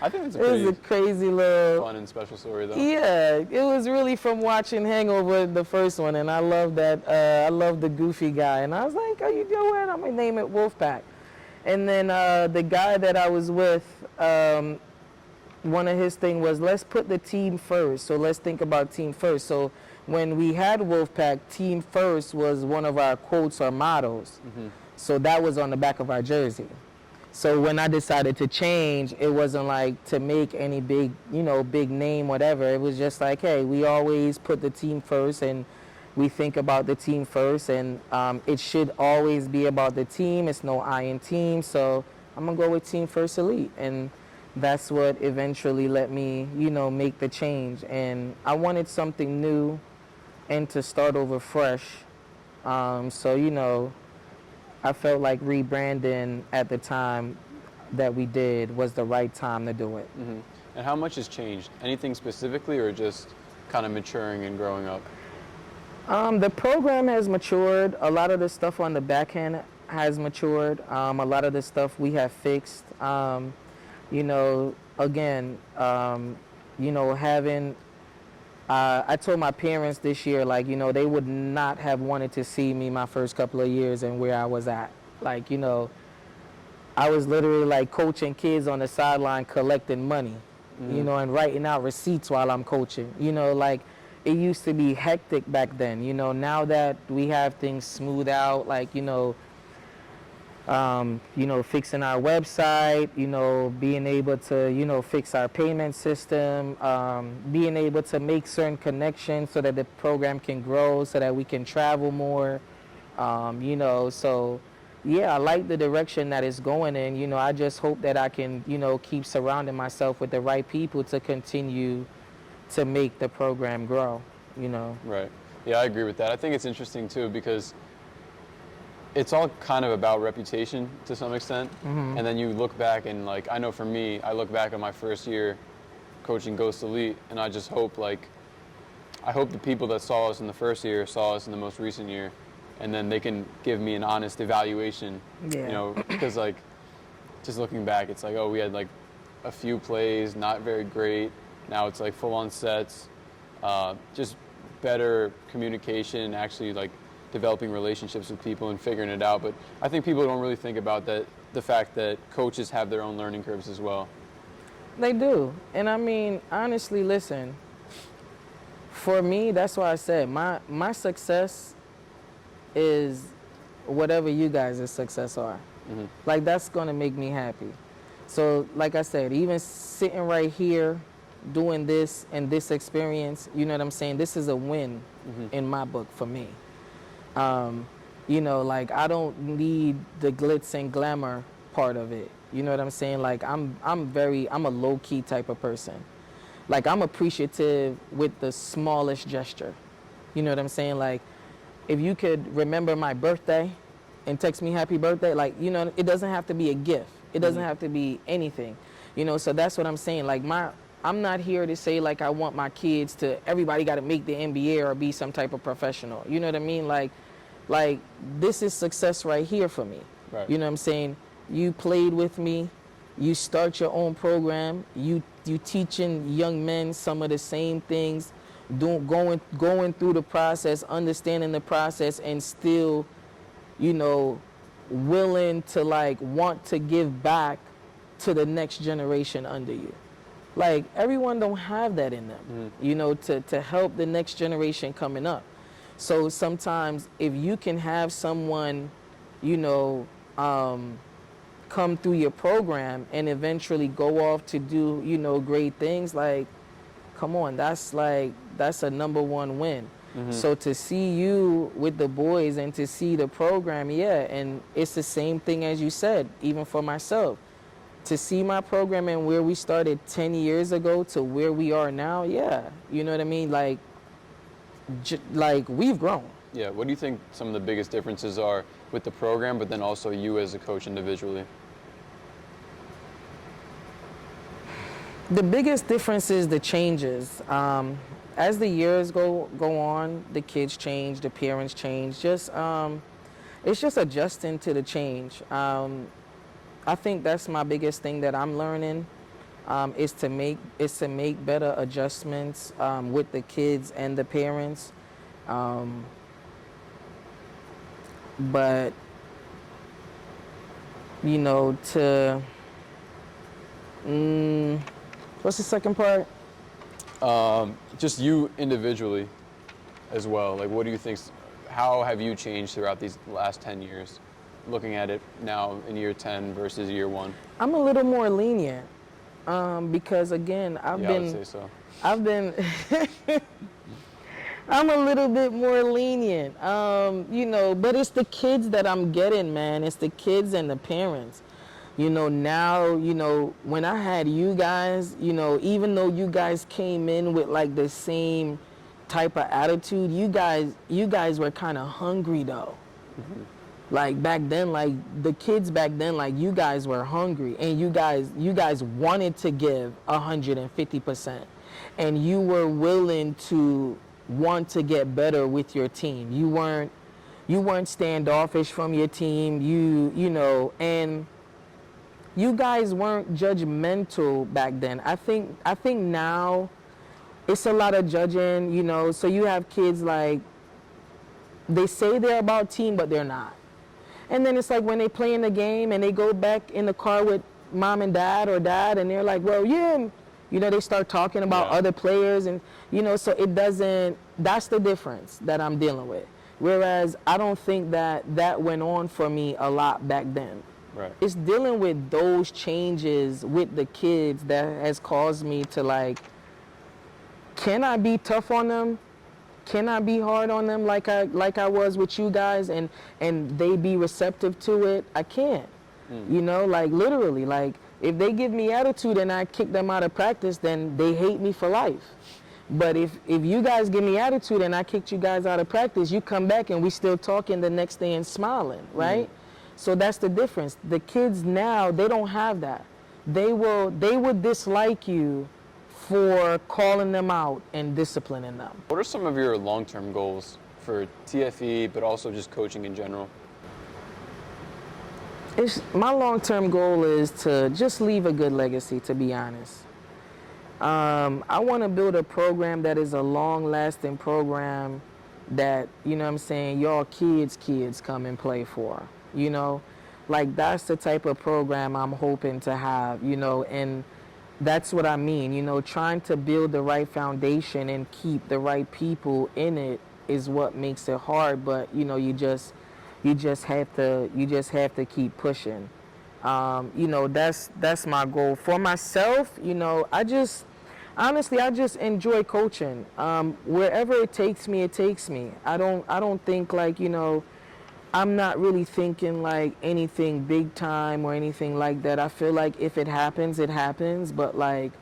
I think it's it was a crazy little fun and special story, though. Yeah, it was really from watching Hangover, the first one, and I love that. I love the goofy guy, and I was like, "Oh, you know what? I'm gonna name it Wolfpack." And then the guy that I was with, one of his thing was, let's put the team first. So let's think about team first. So when we had Wolfpack, team first was one of our quotes or mottos. So that was on the back of our jersey. So when I decided to change, it wasn't like to make any big name, whatever. It was just like, hey, we always put the team first, and we think about the team first, and it should always be about the team. It's no I in team, so I'm gonna go with Team First Elite, and that's what eventually let me, make the change. And I wanted something new, and to start over fresh. I felt like rebranding at the time that we did was the right time to do it. And how much has changed? Anything specifically, or just kind of maturing and growing up? The program has matured. A lot of the stuff on the back end has matured. A lot of the stuff we have fixed. Having I told my parents this year, they would not have wanted to see me my first couple of years and where I was at. I was literally coaching kids on the sideline collecting money, and writing out receipts while I'm coaching. It used to be hectic back then. Now that we have things smoothed out, fixing our website, being able to, fix our payment system, being able to make certain connections so that the program can grow, so that we can travel more, So, yeah, I like the direction that it's going in. I just hope that I can, keep surrounding myself with the right people to continue to make the program grow, Right. Yeah, I agree with that. I think it's interesting, too, because it's all kind of about reputation to some extent. And then you look back and I know for me, I look back at my first year coaching Ghost Elite, and I just hope I hope the people that saw us in the first year saw us in the most recent year, and then they can give me an honest evaluation. Yeah. Because just looking back, it's we had a few plays, not very great. Now it's full on sets, just better communication, actually developing relationships with people and figuring it out. But I think people don't really think about the fact that coaches have their own learning curves as well. They do. And I mean, honestly, listen, for me, that's why I said my success is whatever you guys' success are. That's going to make me happy. So like I said, even sitting right here doing this and this experience, you know what I'm saying? This is a win in my book for me. Um, you know, like I don't need the glitz and glamour part of it. You know what I'm saying? Like I'm a low key type of person. Like I'm appreciative with the smallest gesture. You know what I'm saying? Like if you could remember my birthday and text me happy birthday, like, you know, it doesn't have to be a gift. It doesn't have to be anything. You know, so that's what I'm saying. Like I'm not here to say like I want my kids to everybody got to make the NBA or be some type of professional. You know what I mean? Like this is success right here for me. Right. You know what I'm saying? You played with me, you start your own program, you teaching young men some of the same things, going through the process, understanding the process, and still, you know, willing to like want to give back to the next generation under you. Like everyone don't have that in them, you know, to help the next generation coming up. So sometimes if you can have someone, you know, come through your program and eventually go off to do, you know, great things, like, come on, that's a number one win. So to see you with the boys and to see the program, yeah, and it's the same thing as you said, even for myself. To see my program and where we started 10 years ago to where we are now, yeah, you know what I mean? Like we've grown. Yeah. What do you think some of the biggest differences are with the program, but then also you as a coach individually? The biggest difference is the changes. As the years go on, the kids change, the parents change. It's just adjusting to the change. I think that's my biggest thing that I'm learning, is to make better adjustments with the kids and the parents. But you know, what's the second part? Just you individually as well. Like, what do you think? How have you changed throughout these last 10 years? Looking at it now in year 10 versus year 1. I'm a little more lenient because again, I would say so. I've been I'm a little bit more lenient, you know, but it's the kids that I'm getting, man. It's the kids and the parents. You know, now, you know, when I had you guys, you know, even though you guys came in with like the same type of attitude, you guys were kind of hungry though. Like back then, like the kids back then, like you guys were hungry and you guys wanted to give 150%, and you were willing to want to get better with your team. You weren't standoffish from your team. You know, and you guys weren't judgmental back then. I think now it's a lot of judging, you know. So you have kids like they say they're about team, but they're not. And then it's like when they play in the game and they go back in the car with mom and dad or dad, and they're like, well, yeah, you know, they start talking about other players, and you know, so it doesn't. That's the difference that I'm dealing with. Whereas I don't think that went on for me a lot back then. Right. It's dealing with those changes with the kids that has caused me to like, can I be tough on them? Can I be hard on them like I was with you guys, and they be receptive to it? I can't. You know, like literally, like if they give me attitude and I kick them out of practice, then they hate me for life. But if you guys give me attitude and I kicked you guys out of practice, you come back and we still talking the next day and smiling, right? So that's the difference. The kids now, they don't have that. They would dislike you for calling them out and disciplining them. What are some of your long-term goals for TFE, but also just coaching in general? My long-term goal is to just leave a good legacy, to be honest. I want to build a program that is a long-lasting program that, you know what I'm saying, y'all kids come and play for, you know? Like, that's the type of program I'm hoping to have, you know, and that's what I mean, you know, trying to build the right foundation and keep the right people in it is what makes it hard, but, you know, you just have to keep pushing. You know, that's my goal. For myself, you know, Honestly, I just enjoy coaching. Wherever it takes me, it takes me. I don't think like, I'm not really thinking like anything big time or anything like that. I feel like if it happens, it happens. But like,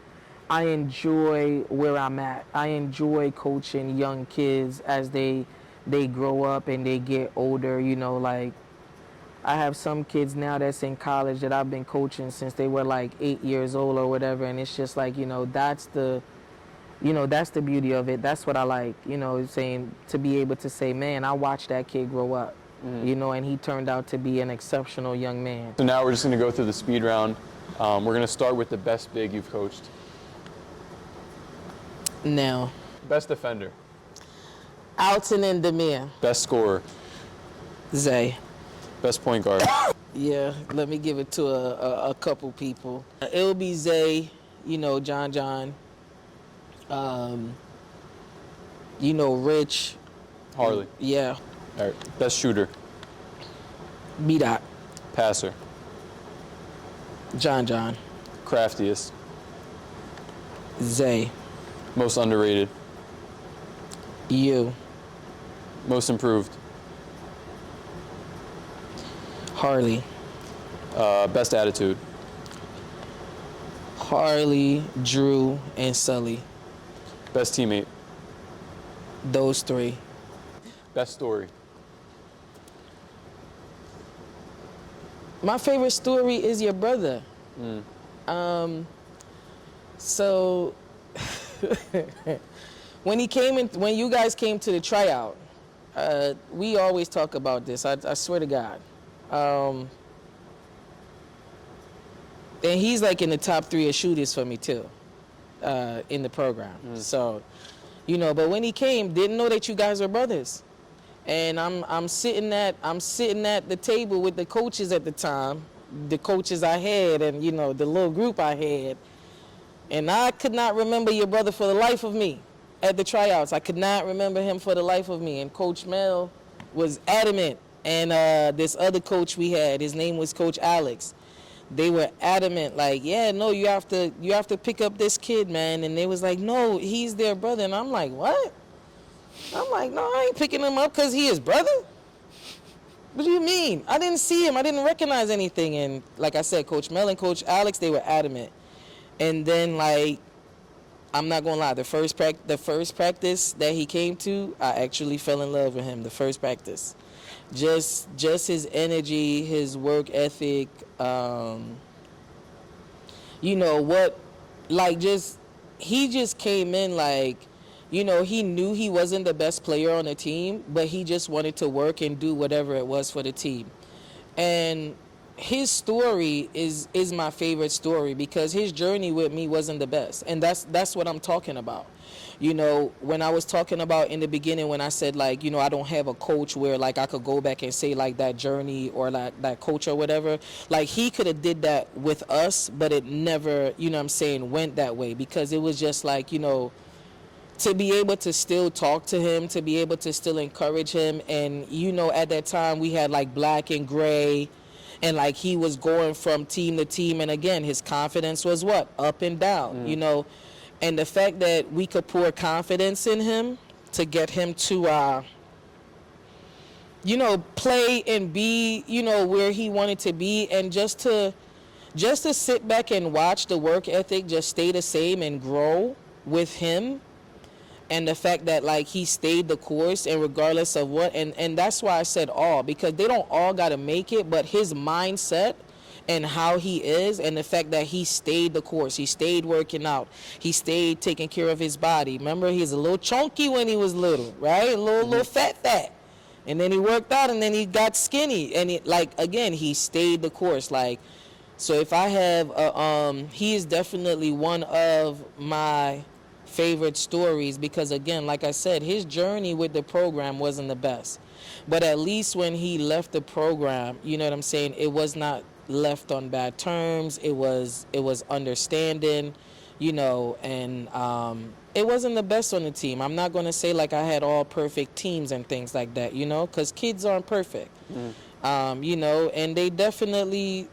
I enjoy where I'm at. I enjoy coaching young kids as they grow up and they get older. Like I have some kids now that's in college that I've been coaching since they were like 8 years old or whatever, and it's just like that's the beauty of it. That's what I like. Saying to be able to say, man, I watched that kid grow up. And he turned out to be an exceptional young man. So now we're just going to go through the speed round. We're going to start with the best big you've coached. Now, Best defender. Alton and Demir. Best scorer. Zay. Best point guard. Yeah, let me give it to a couple people. It'll be Zay, John. Rich. Harley. Yeah. All right. Best shooter. B-Dot. Passer. John. Craftiest. Zay. Most underrated. You. Most improved. Harley. Best attitude. Harley, Drew, and Sully. Best teammate. Those three. Best story. My favorite story is your brother. So when you guys came to the tryout, we always talk about this. I swear to God. And he's like in the top 3 of shooters for me too, in the program. So, but when he came, didn't know that you guys were brothers. And I'm sitting at the table with the coaches at the time, the coaches I had, and the little group I had, and I could not remember your brother for the life of me at the tryouts. I could not remember him for the life of me. And Coach Mel was adamant, and this other coach we had, his name was Coach Alex. They were adamant, like, yeah, no, you have to pick up this kid, man. And they was like, no, he's their brother. And I'm like, what? I'm like, no, I ain't picking him up because he is brother. What do you mean? I didn't see him. I didn't recognize anything. And like I said, Coach Mel and Coach Alex, they were adamant. And then, like, I'm not gonna lie, the first practice that he came to, I actually fell in love with him. The first practice, just his energy, his work ethic. He just came in like. He knew he wasn't the best player on the team, but he just wanted to work and do whatever it was for the team. And his story is my favorite story because his journey with me wasn't the best. And that's what I'm talking about. When I was talking about in the beginning when I said, like, I don't have a coach where, like, I could go back and say, like, that journey or, like, that coach or whatever. Like, he could have did that with us, but it never, went that way because it was just, like, to be able to still talk to him, to be able to still encourage him. And, at that time we had like black and gray and like he was going from team to team. And again, his confidence was what? Up and down, and the fact that we could pour confidence in him to get him to, play and be, where he wanted to be. And just to sit back and watch the work ethic just stay the same and grow with him. And the fact that, like, he stayed the course and regardless of what, and that's why I said all, because they don't all got to make it, but his mindset and how he is and the fact that he stayed the course, he stayed working out, he stayed taking care of his body. Remember, he was a little chunky when he was little, right? A little fat. And then he worked out and then he got skinny. And, he stayed the course. Like, so if I have, he is definitely one of my favorite stories because, again, like I said, his journey with the program wasn't the best, but at least when he left the program, it was not left on bad terms. It was understanding, and it wasn't the best on the team. I'm not going to say like I had all perfect teams and things like that, because kids aren't perfect. You know, and they definitely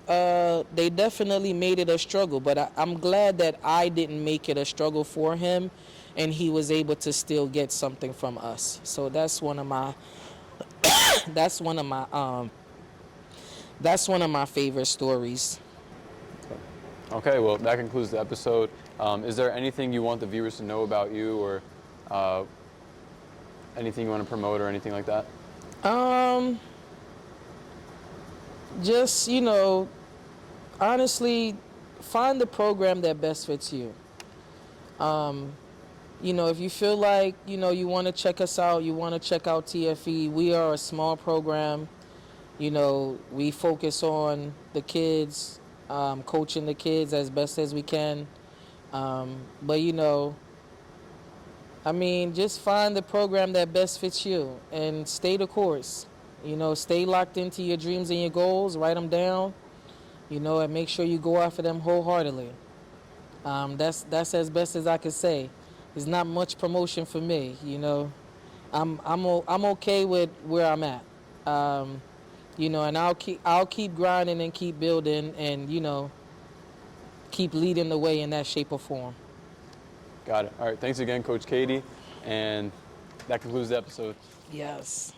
made it a struggle. But I'm glad that I didn't make it a struggle for him, and he was able to still get something from us. So that's one of my that's one of my favorite stories. Okay, well, that concludes the episode. Is there anything you want the viewers to know about you, or uh, anything you want to promote, or anything like that? Um, just honestly, find the program that best fits you. Um, if you feel like you want to check us out, you want to check out TFE. We are a small program. We focus on the kids, coaching the kids as best as we can. But I mean, just find the program that best fits you and stay the course. Stay locked into your dreams and your goals. Write them down. And make sure you go after them wholeheartedly. That's as best as I could say. There's not much promotion for me. I'm okay with where I'm at. Um, and I'll keep grinding and keep building and keep leading the way in that shape or form. Got it. All right, thanks again, Coach Cadi, and that concludes the episode. Yes.